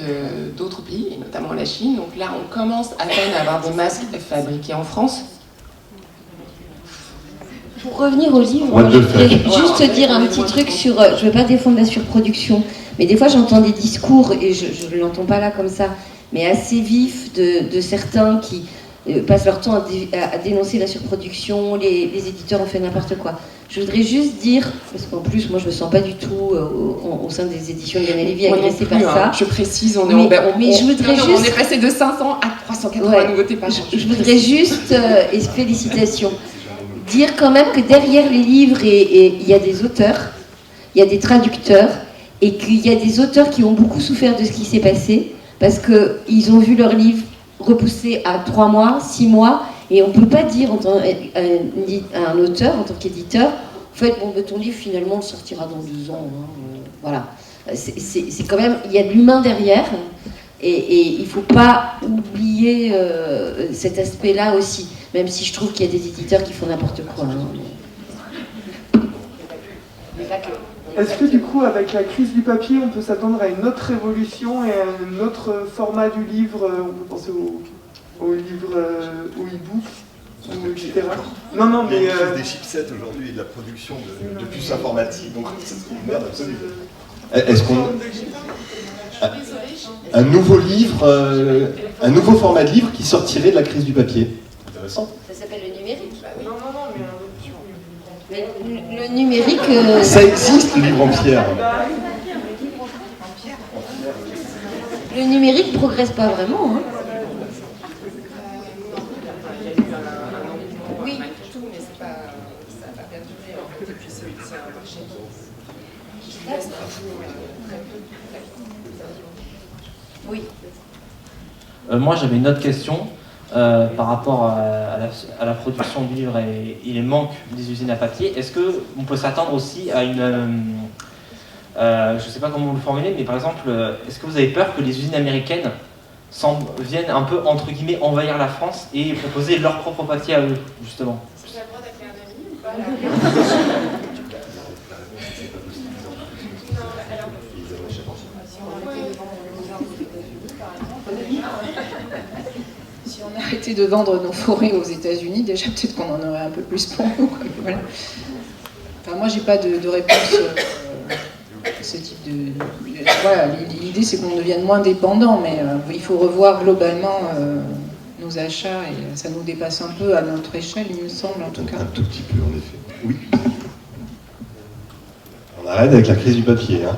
d'autres pays, et notamment la Chine. Donc là, on commence à peine à avoir des masques fabriqués en France. Pour revenir au livre, moi, je voudrais juste dire un petit truc sur... je ne veux pas défendre la surproduction, mais des fois j'entends des discours, et je ne l'entends pas là comme ça, mais assez vifs de certains qui passent leur temps à dénoncer la surproduction, les éditeurs ont fait n'importe quoi. Je voudrais juste dire, parce qu'en plus moi je ne me sens pas du tout au sein des éditions de Lionel Lévy agressée par ça. Je précise, on est passé de 500 à 380 nouveautés par jour. Je voudrais juste, et félicitations, dire quand même que derrière les livres, il y a des auteurs, il y a des traducteurs, et qu'il y a des auteurs qui ont beaucoup souffert de ce qui s'est passé, parce qu'ils ont vu leur livre repoussé à 3 mois, 6 mois, et on ne peut pas dire à un auteur, en tant qu'éditeur, en fait, bon, ton livre finalement le sortira dans 2 ans. Hein, voilà. C'est quand même, il y a de l'humain derrière, et il ne faut pas oublier cet aspect-là aussi, même si je trouve qu'il y a des éditeurs qui font n'importe quoi. Hein, mais pas que. Est-ce que du coup, avec la crise du papier, on peut s'attendre à une autre révolution et à un autre format du livre? On peut penser au livre, au e-book, etc. Non, mais... Il y a une crise des chipsets aujourd'hui et de la production de puces informatiques, donc c'est une merde absolue. Est-ce qu'on... Un nouveau livre, un nouveau format de livre qui sortirait de la crise du papier. Intéressant. Ça s'appelle le numérique. Non, mais... Mais le numérique... Ça existe, le livre en pierre. Le numérique ne progresse pas vraiment. Hein. Oui, tout, mais ça n'a pas perduré. Et puis c'est un marché qui reste toujours très peu. Oui. Moi, j'avais une autre question. Par rapport à la production de livres et les manques des usines à papier, est-ce qu'on peut s'attendre aussi à une... je ne sais pas comment vous le formulez, mais par exemple, est-ce que vous avez peur que les usines américaines viennent un peu, entre guillemets, envahir la France et proposer leur propre papier à eux, justement? Est-ce que j'ai le droit d'appeler un ami ou pas? Si on arrêtait de vendre nos forêts aux États-Unis, déjà peut-être qu'on en aurait un peu plus pour nous. Voilà. Enfin, moi, j'ai pas de réponse à ce type de. Voilà, l'idée c'est qu'on devienne moins dépendant, mais il faut revoir globalement nos achats et ça nous dépasse un peu à notre échelle, il me semble en tout cas. Un tout petit peu, en effet. Oui. On arrête avec la crise du papier. Hein.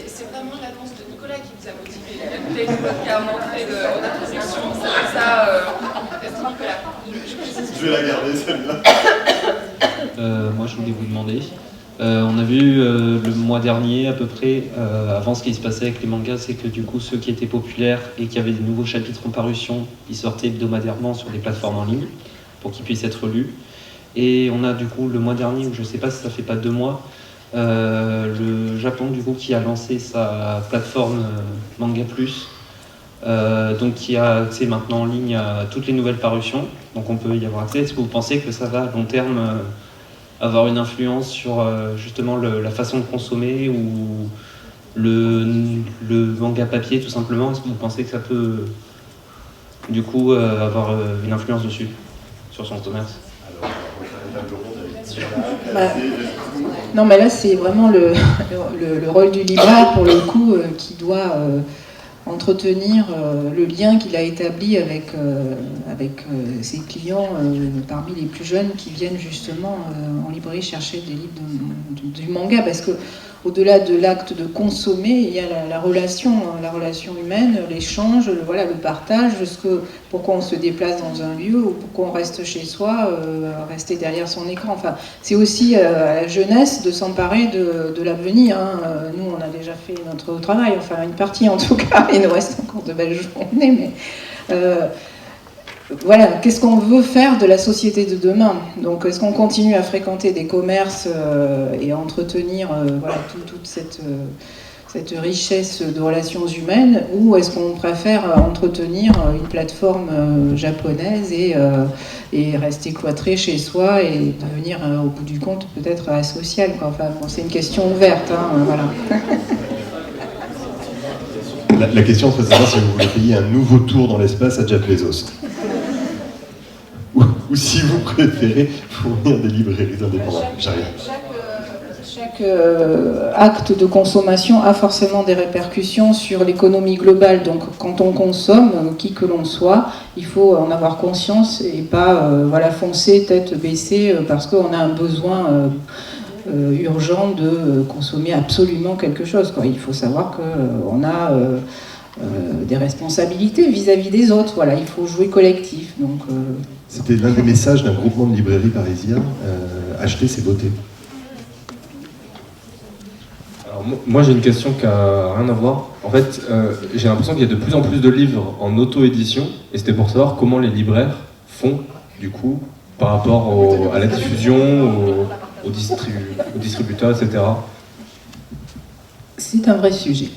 C'est vraiment l'annonce de Nicolas qui vous a motivé. La bouteille de vodka en entrée de réflexion, c'est pour ça. Nicolas. Je vais la garder celle-là. Moi, je voulais vous demander. On a vu le mois dernier, à peu près, avant ce qui se passait avec les mangas, c'est que du coup, ceux qui étaient populaires et qui avaient des nouveaux chapitres en parution, ils sortaient hebdomadairement sur des plateformes en ligne pour qu'ils puissent être lus. Et on a du coup le mois dernier, ou je ne sais pas si ça fait pas 2 mois, le Japon du coup qui a lancé sa plateforme Manga Plus, donc qui a accès maintenant en ligne à toutes les nouvelles parutions, donc on peut y avoir accès. Est-ce que vous pensez que ça va à long terme avoir une influence sur justement la façon de consommer ou le manga papier tout simplement? Est-ce que vous pensez que ça peut du coup avoir une influence dessus, sur son commerce? Non, mais là c'est vraiment le rôle du libraire pour le coup qui doit entretenir le lien qu'il a établi avec ses clients parmi les plus jeunes qui viennent justement en librairie chercher des livres du manga, parce que au-delà de l'acte de consommer, il y a la relation humaine, l'échange, le partage, pourquoi on se déplace dans un lieu ou pourquoi on reste chez soi, rester derrière son écran. Enfin, c'est aussi à la jeunesse de s'emparer de l'avenir. Hein. Nous, on a déjà fait notre travail, enfin une partie en tout cas, il nous reste encore de belles journées, mais voilà, qu'est-ce qu'on veut faire de la société de demain? Donc, est-ce qu'on continue à fréquenter des commerces et à entretenir toute cette cette richesse de relations humaines, ou est-ce qu'on préfère entretenir une plateforme japonaise et rester cloîtré chez soi et devenir au bout du compte peut-être asocial, quoi. Enfin, bon, c'est une question ouverte, hein, voilà. La question serait de savoir si vous voulez payer un nouveau tour dans l'espace à Jeff Bezos. Ou si vous préférez fournir des librairies indépendantes. J'arrive. Chaque acte de consommation a forcément des répercussions sur l'économie globale. Donc quand on consomme, qui que l'on soit, il faut en avoir conscience et pas foncer tête baissée parce qu'on a un besoin urgent de consommer absolument quelque chose, quoi. Il faut savoir qu'on a des responsabilités vis-à-vis des autres. Voilà, il faut jouer collectif. Donc, c'était l'un des messages d'un groupement de librairies parisiens, acheter c'est beauté. Alors, moi j'ai une question qui n'a rien à voir. En fait, j'ai l'impression qu'il y a de plus en plus de livres en auto-édition, et c'était pour savoir comment les libraires font, du coup, par rapport à la diffusion, aux distributeurs, etc. C'est un vrai sujet.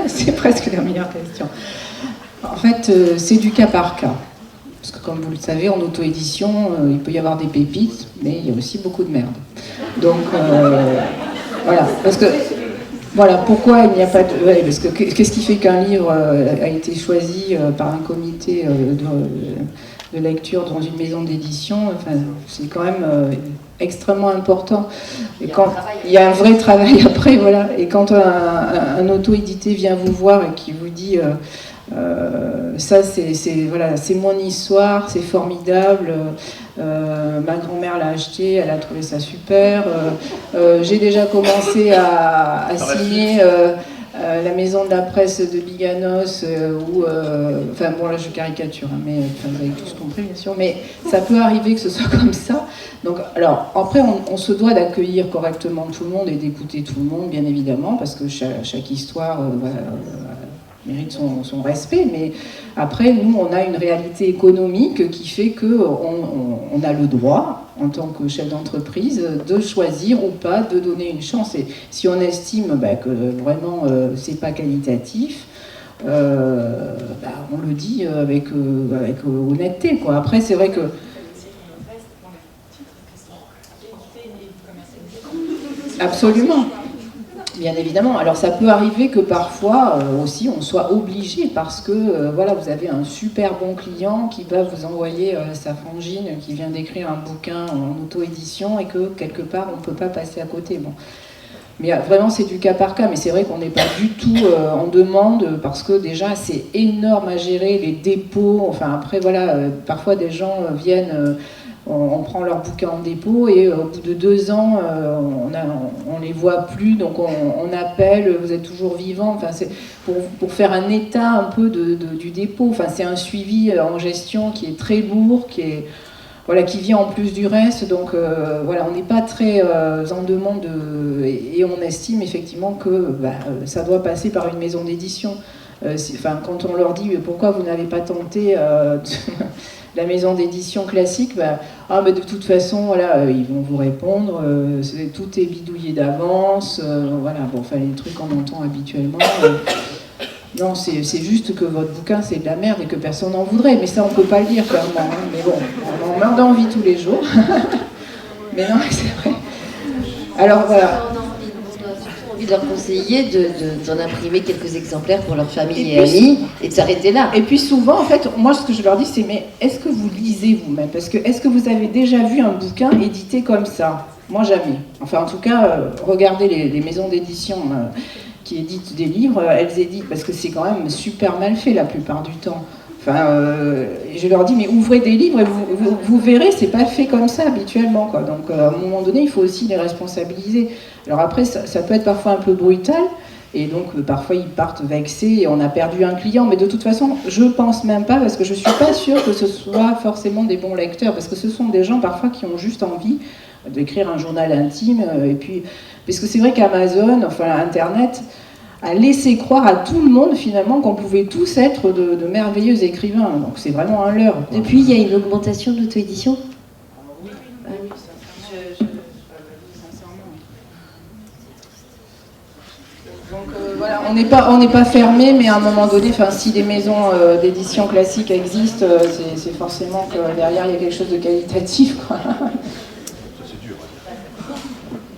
C'est presque la meilleure question. En fait, c'est du cas par cas. Parce que comme vous le savez, en auto-édition, il peut y avoir des pépites, mais il y a aussi beaucoup de merde. Donc, voilà. Parce que, voilà, pourquoi il n'y a pas de... Ouais, parce que qu'est-ce qui fait qu'un livre a été choisi par un comité de lecture dans une maison d'édition? Enfin, c'est quand même extrêmement important. Et quand il y a un vrai travail après, voilà. Et quand un auto-édité vient vous voir et qui vous dit ça c'est mon histoire, c'est formidable, ma grand-mère l'a acheté, elle a trouvé ça super, j'ai déjà commencé à signer la maison de la presse de Biganos, enfin bon là je caricature, hein, mais vous avez tous compris bien sûr, mais ça peut arriver que ce soit comme ça. Donc, alors après on se doit d'accueillir correctement tout le monde et d'écouter tout le monde bien évidemment, parce que chaque histoire mérite son respect, mais après nous on a une réalité économique qui fait qu'on a le droit en tant que chef d'entreprise de choisir ou pas de donner une chance, et si on estime que vraiment c'est pas qualitatif, on le dit avec honnêteté, quoi. Après c'est vrai que absolument. Bien évidemment. Alors ça peut arriver que parfois aussi on soit obligé parce que voilà, vous avez un super bon client qui va vous envoyer sa frangine qui vient d'écrire un bouquin en auto-édition et que quelque part on ne peut pas passer à côté. Bon. Mais vraiment c'est du cas par cas, mais c'est vrai qu'on n'est pas du tout en demande parce que déjà c'est énorme à gérer, les dépôts, enfin après voilà, parfois des gens viennent... On prend leur bouquin en dépôt et au bout de 2 ans, on les voit plus, donc on appelle, vous êtes toujours vivant. Enfin, c'est pour faire un état un peu du dépôt. Enfin, c'est un suivi en gestion qui est très lourd, qui vient en plus du reste. Donc voilà, on n'est pas très en demande et on estime effectivement que ça doit passer par une maison d'édition. Quand on leur dit pourquoi vous n'avez pas tenté la maison d'édition classique, mais de toute façon, voilà, ils vont vous répondre, tout est bidouillé d'avance, voilà, bon, enfin les trucs qu'on entend habituellement. Non, c'est juste que votre bouquin c'est de la merde et que personne n'en voudrait, mais ça on peut pas le dire clairement, hein, mais bon, on en meurt d'envie tous les jours. Mais non, c'est vrai. Alors voilà. Envie de leur conseiller d'en imprimer quelques exemplaires pour leur famille et amis et de s'arrêter là. Et puis souvent, en fait, moi ce que je leur dis c'est mais est-ce que vous lisez vous-même? Parce que est-ce que vous avez déjà vu un bouquin édité comme ça? Moi jamais. Enfin en tout cas, regardez les maisons d'édition qui éditent des livres, elles éditent parce que c'est quand même super mal fait la plupart du temps. Enfin, je leur dis mais ouvrez des livres et vous verrez, c'est pas fait comme ça habituellement, quoi. Donc à un moment donné, il faut aussi les responsabiliser. Alors après, ça peut être parfois un peu brutal, et donc parfois ils partent vexés et on a perdu un client, mais de toute façon, je pense même pas, parce que je suis pas sûre que ce soit forcément des bons lecteurs, parce que ce sont des gens parfois qui ont juste envie d'écrire un journal intime, et puis, parce que c'est vrai qu'Amazon, enfin Internet, a laissé croire à tout le monde finalement qu'on pouvait tous être de merveilleux écrivains, donc c'est vraiment un leurre. Depuis, il y a une augmentation de l'auto-édition. on n'est pas fermé, mais à un moment donné, si des maisons d'édition classiques existent, c'est forcément que derrière il y a quelque chose de qualitatif, quoi.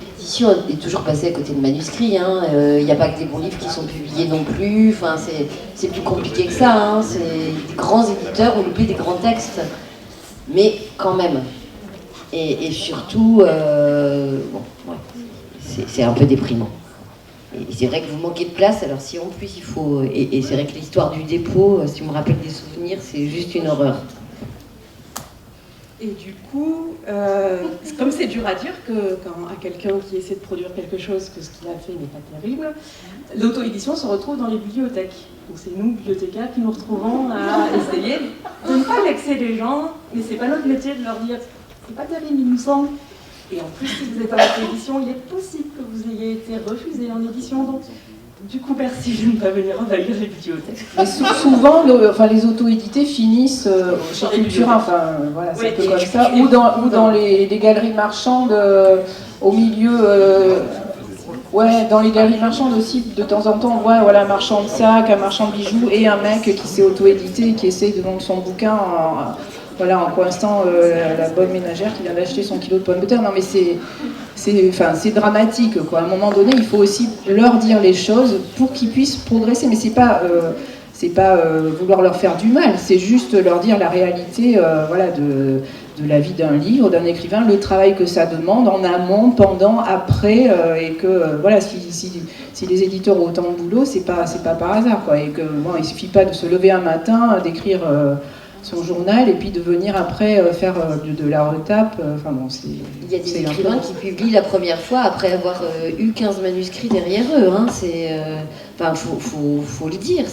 L'édition est toujours passée à côté de manuscrits. Il n'y a pas que des bons livres qui sont publiés non plus. Enfin, c'est plus compliqué que ça. C'est des grands éditeurs ont loupé des grands textes, mais quand même. Et surtout, c'est un peu déprimant. Et c'est vrai que vous manquez de place, alors si en plus il faut... Et c'est vrai que l'histoire du dépôt, si on me rappelle des souvenirs, c'est juste une horreur. Et du coup, comme c'est dur à dire à quelqu'un qui essaie de produire quelque chose que ce qu'il a fait n'est pas terrible, l'auto-édition se retrouve dans les bibliothèques. Donc c'est nous, bibliothécaires, qui nous retrouvons à essayer de ne pas vexer les gens, mais c'est pas notre métier de leur dire c'est pas terrible, il nous semble. Et en plus, si vous êtes en auto-édition, il est possible que vous ayez été refusé en édition. Donc, du coup, merci de ne pas venir envahir les bibliothèques. Mais souvent, les auto-édités finissent chez Cultura, voilà, c'est un peu comme ça, ou dans les galeries marchandes au milieu. Dans les galeries marchandes aussi, de temps en temps, on voit un marchand de sacs, un marchand de bijoux et un mec qui s'est auto-édité et qui essaie de vendre son bouquin en coinstant la bonne ménagère qui vient d'acheter son kilo de pommes de terre. Non mais c'est dramatique, quoi. À un moment donné, il faut aussi leur dire les choses pour qu'ils puissent progresser. Mais c'est pas vouloir leur faire du mal, c'est juste leur dire la réalité de la vie d'un livre, d'un écrivain, le travail que ça demande en amont, pendant, après, et que si les éditeurs ont autant de boulot, c'est pas par hasard, quoi. Et que il suffit pas de se lever un matin, d'écrire son journal et puis de venir après faire de la retape. Il y a des écrivains qui publient la première fois après avoir eu 15 manuscrits derrière eux. Faut le dire.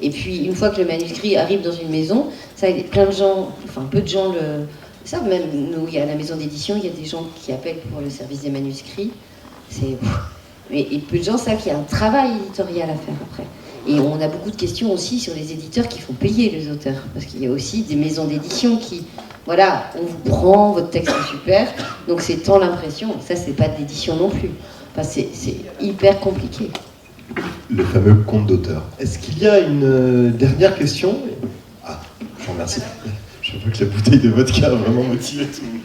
Et puis une fois que le manuscrit arrive dans une maison, ça, plein de gens, peu de gens le savent. Même nous, il y a la maison d'édition, il y a des gens qui appellent pour le service des manuscrits. Et peu de gens savent qu'il y a un travail éditorial à faire après. Et on a beaucoup de questions aussi sur les éditeurs qui font payer les auteurs. Parce qu'il y a aussi des maisons d'édition qui, on vous prend, votre texte est super, donc c'est tant l'impression. Ça, c'est pas de l'édition non plus. C'est hyper compliqué. Le fameux compte d'auteur. Est-ce qu'il y a une dernière question ? Ah, je vous remercie. Je vois que la bouteille de vodka a vraiment motivé tout le monde.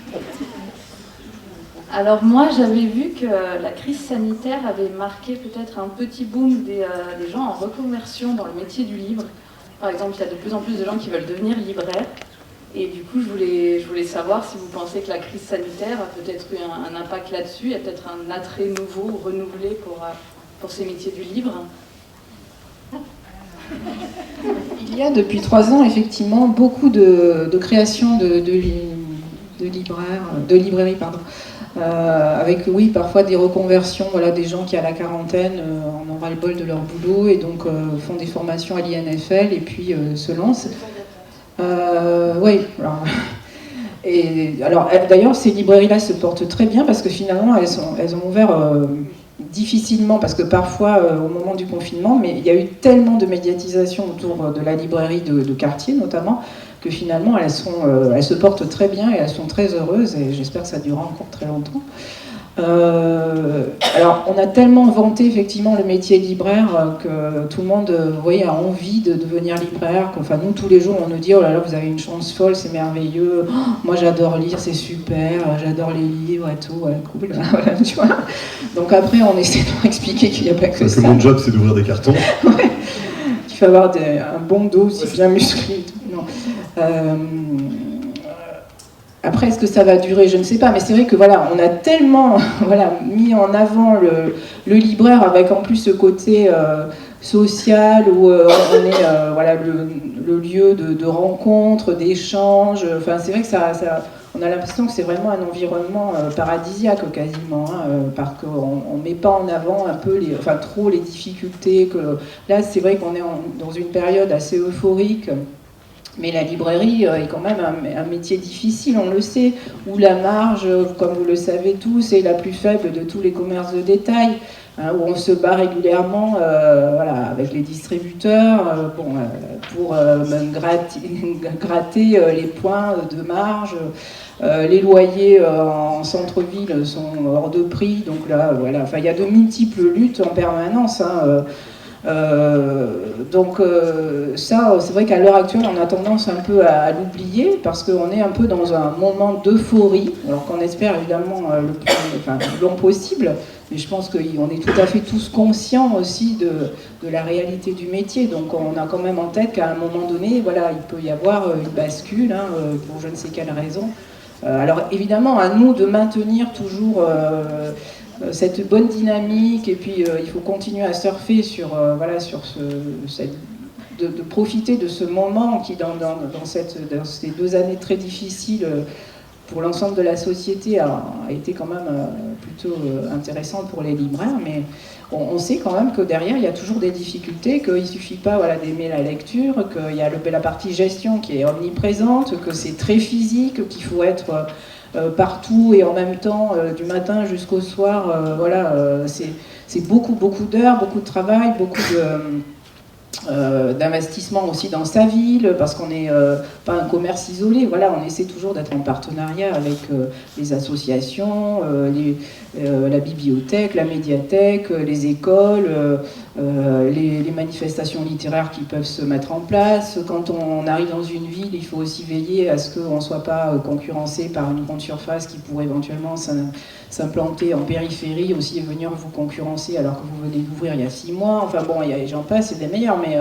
Alors moi, j'avais vu que la crise sanitaire avait marqué peut-être un petit boom des gens en reconversion dans le métier du livre. Par exemple, il y a de plus en plus de gens qui veulent devenir libraires. Et du coup, je voulais savoir si vous pensez que la crise sanitaire a peut-être eu un impact là-dessus. Il y a peut-être un attrait nouveau ou renouvelé pour ces métiers du livre. Il y a depuis 3 ans, effectivement, beaucoup de créations de librairies, avec parfois des reconversions, des gens qui à la quarantaine en ont ras-le-bol de leur boulot et donc font des formations à l'INFL et puis se lancent. D'ailleurs, ces librairies-là se portent très bien parce que finalement elles ont ouvert difficilement, parce que parfois au moment du confinement, mais il y a eu tellement de médiatisation autour de la librairie de quartier notamment, que finalement elles se portent très bien et elles sont très heureuses et j'espère que ça durera encore très longtemps. Alors on a tellement vanté effectivement le métier de libraire que tout le monde a envie de devenir libraire. Nous tous les jours on nous dit oh là là vous avez une chance folle, c'est merveilleux, moi j'adore lire, c'est super, j'adore les livres et tout, cool. Tu vois. Donc après on essaie de leur expliquer qu'il n'y a pas que ça. Mon job c'est d'ouvrir des cartons. Ouais. Il faut avoir un bon dos, c'est bien musclé et tout. Non. Après, est-ce que ça va durer? Je ne sais pas, mais c'est vrai que on a tellement mis en avant le libraire avec en plus ce côté social où on est le lieu de rencontre, d'échange. C'est vrai que on a l'impression que c'est vraiment un environnement paradisiaque quasiment, parce qu'on ne met pas en avant un peu trop les difficultés. Là, c'est vrai qu'on est dans une période assez euphorique. Mais la librairie est quand même un métier difficile, on le sait, où la marge, comme vous le savez tous, est la plus faible de tous les commerces de détail, où on se bat régulièrement avec les distributeurs pour gratter les points de marge. Les loyers en centre-ville sont hors de prix, donc là, il y a de multiples luttes en permanence. Donc ça, c'est vrai qu'à l'heure actuelle, on a tendance un peu à l'oublier parce qu'on est un peu dans un moment d'euphorie, alors qu'on espère évidemment le plus long possible, mais je pense qu'on est tout à fait tous conscients aussi de la réalité du métier. Donc on a quand même en tête qu'à un moment donné, voilà, il peut y avoir une bascule, hein, pour je ne sais quelle raison. Alors évidemment, à nous de maintenir toujours cette bonne dynamique, et puis il faut continuer à surfer sur, voilà, sur de profiter de ce moment qui, dans ces 2 années très difficiles pour l'ensemble de la société, a été quand même plutôt intéressante pour les libraires, mais on sait quand même que derrière, il y a toujours des difficultés, qu'il ne suffit pas, voilà, d'aimer la lecture, qu'il y a la partie gestion qui est omniprésente, que c'est très physique, qu'il faut être partout et en même temps, du matin jusqu'au soir, voilà, c'est beaucoup d'heures, beaucoup de travail, beaucoup d'investissement aussi dans sa ville, parce qu'on n'est pas un commerce isolé. Voilà, on essaie toujours d'être en partenariat avec les associations, la bibliothèque, la médiathèque, les écoles, les manifestations littéraires qui peuvent se mettre en place. Quand on arrive dans une ville, il faut aussi veiller à ce qu'on ne soit pas concurrencé par une grande surface qui pourrait éventuellement s'implanter en périphérie aussi et venir vous concurrencer alors que vous venez d'ouvrir il y a 6 mois. Enfin bon, j'en passe, c'est des meilleurs, mais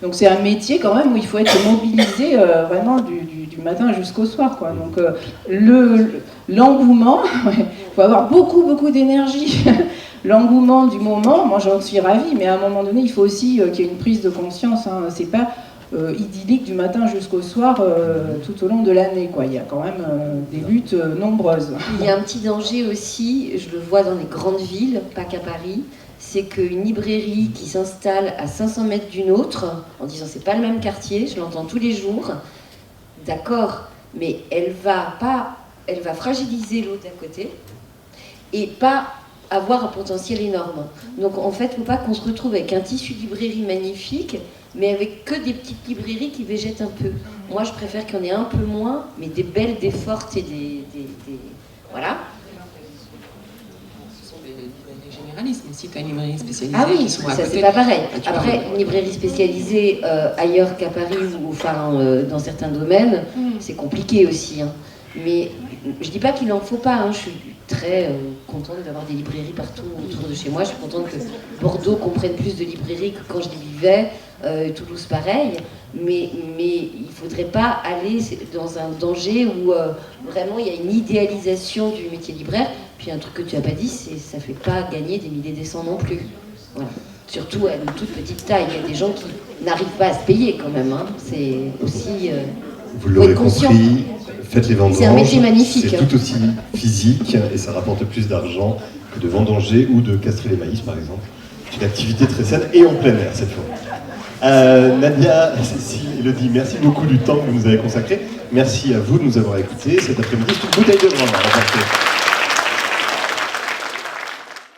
donc c'est un métier quand même où il faut être mobilisé vraiment du matin jusqu'au soir, quoi. Donc l'engouement, il faut avoir beaucoup d'énergie. L'engouement du moment, moi j'en suis ravie, mais à un moment donné, il faut aussi qu'il y ait une prise de conscience, hein. C'est pas idyllique du matin jusqu'au soir tout au long de l'année, quoi. Il y a quand même des luttes nombreuses. Il y a un petit danger aussi, je le vois dans les grandes villes, pas qu'à Paris, c'est qu'une librairie qui s'installe à 500 mètres d'une autre, en disant c'est pas le même quartier, je l'entends tous les jours, d'accord, mais elle va fragiliser l'autre d'à côté et pas avoir un potentiel énorme. Donc en fait, il ne faut pas qu'on se retrouve avec un tissu de librairie magnifique, mais avec que des petites librairies qui végètent un peu. Moi, je préfère qu'il y en ait un peu moins, mais des belles, des fortes et des voilà. Ce sont des généralistes, mais si tu as une librairie spécialisée oui, qui sont à ça côté, c'est pas pareil. tu Après, une librairie spécialisée ailleurs qu'à Paris ou dans certains domaines, c'est compliqué aussi, hein. Mais je dis pas qu'il en faut pas, hein. Je suis très contente d'avoir des librairies partout autour de chez moi. Je suis contente que Bordeaux comprenne plus de librairies que quand je les vivais, Toulouse pareil, mais il faudrait pas aller dans un danger où vraiment il y a une idéalisation du métier libraire. Puis un truc que tu n'as pas dit, c'est ça fait pas gagner des milliers des cents non plus. Voilà. Surtout à une toute petite taille, il y a des gens qui n'arrivent pas à se payer quand même, hein. C'est aussi vous l'aurez compris, faites les vendanges. C'est un métier magnifique. C'est tout aussi physique et ça rapporte plus d'argent que de vendanger ou de castrer les maïs, par exemple. C'est une activité très saine et en plein air cette fois. Nadia, Cécile, Elodie, merci beaucoup du temps que vous nous avez consacré. Merci à vous de nous avoir écoutés. Cet après-midi, c'est une bouteille de vin à remporter.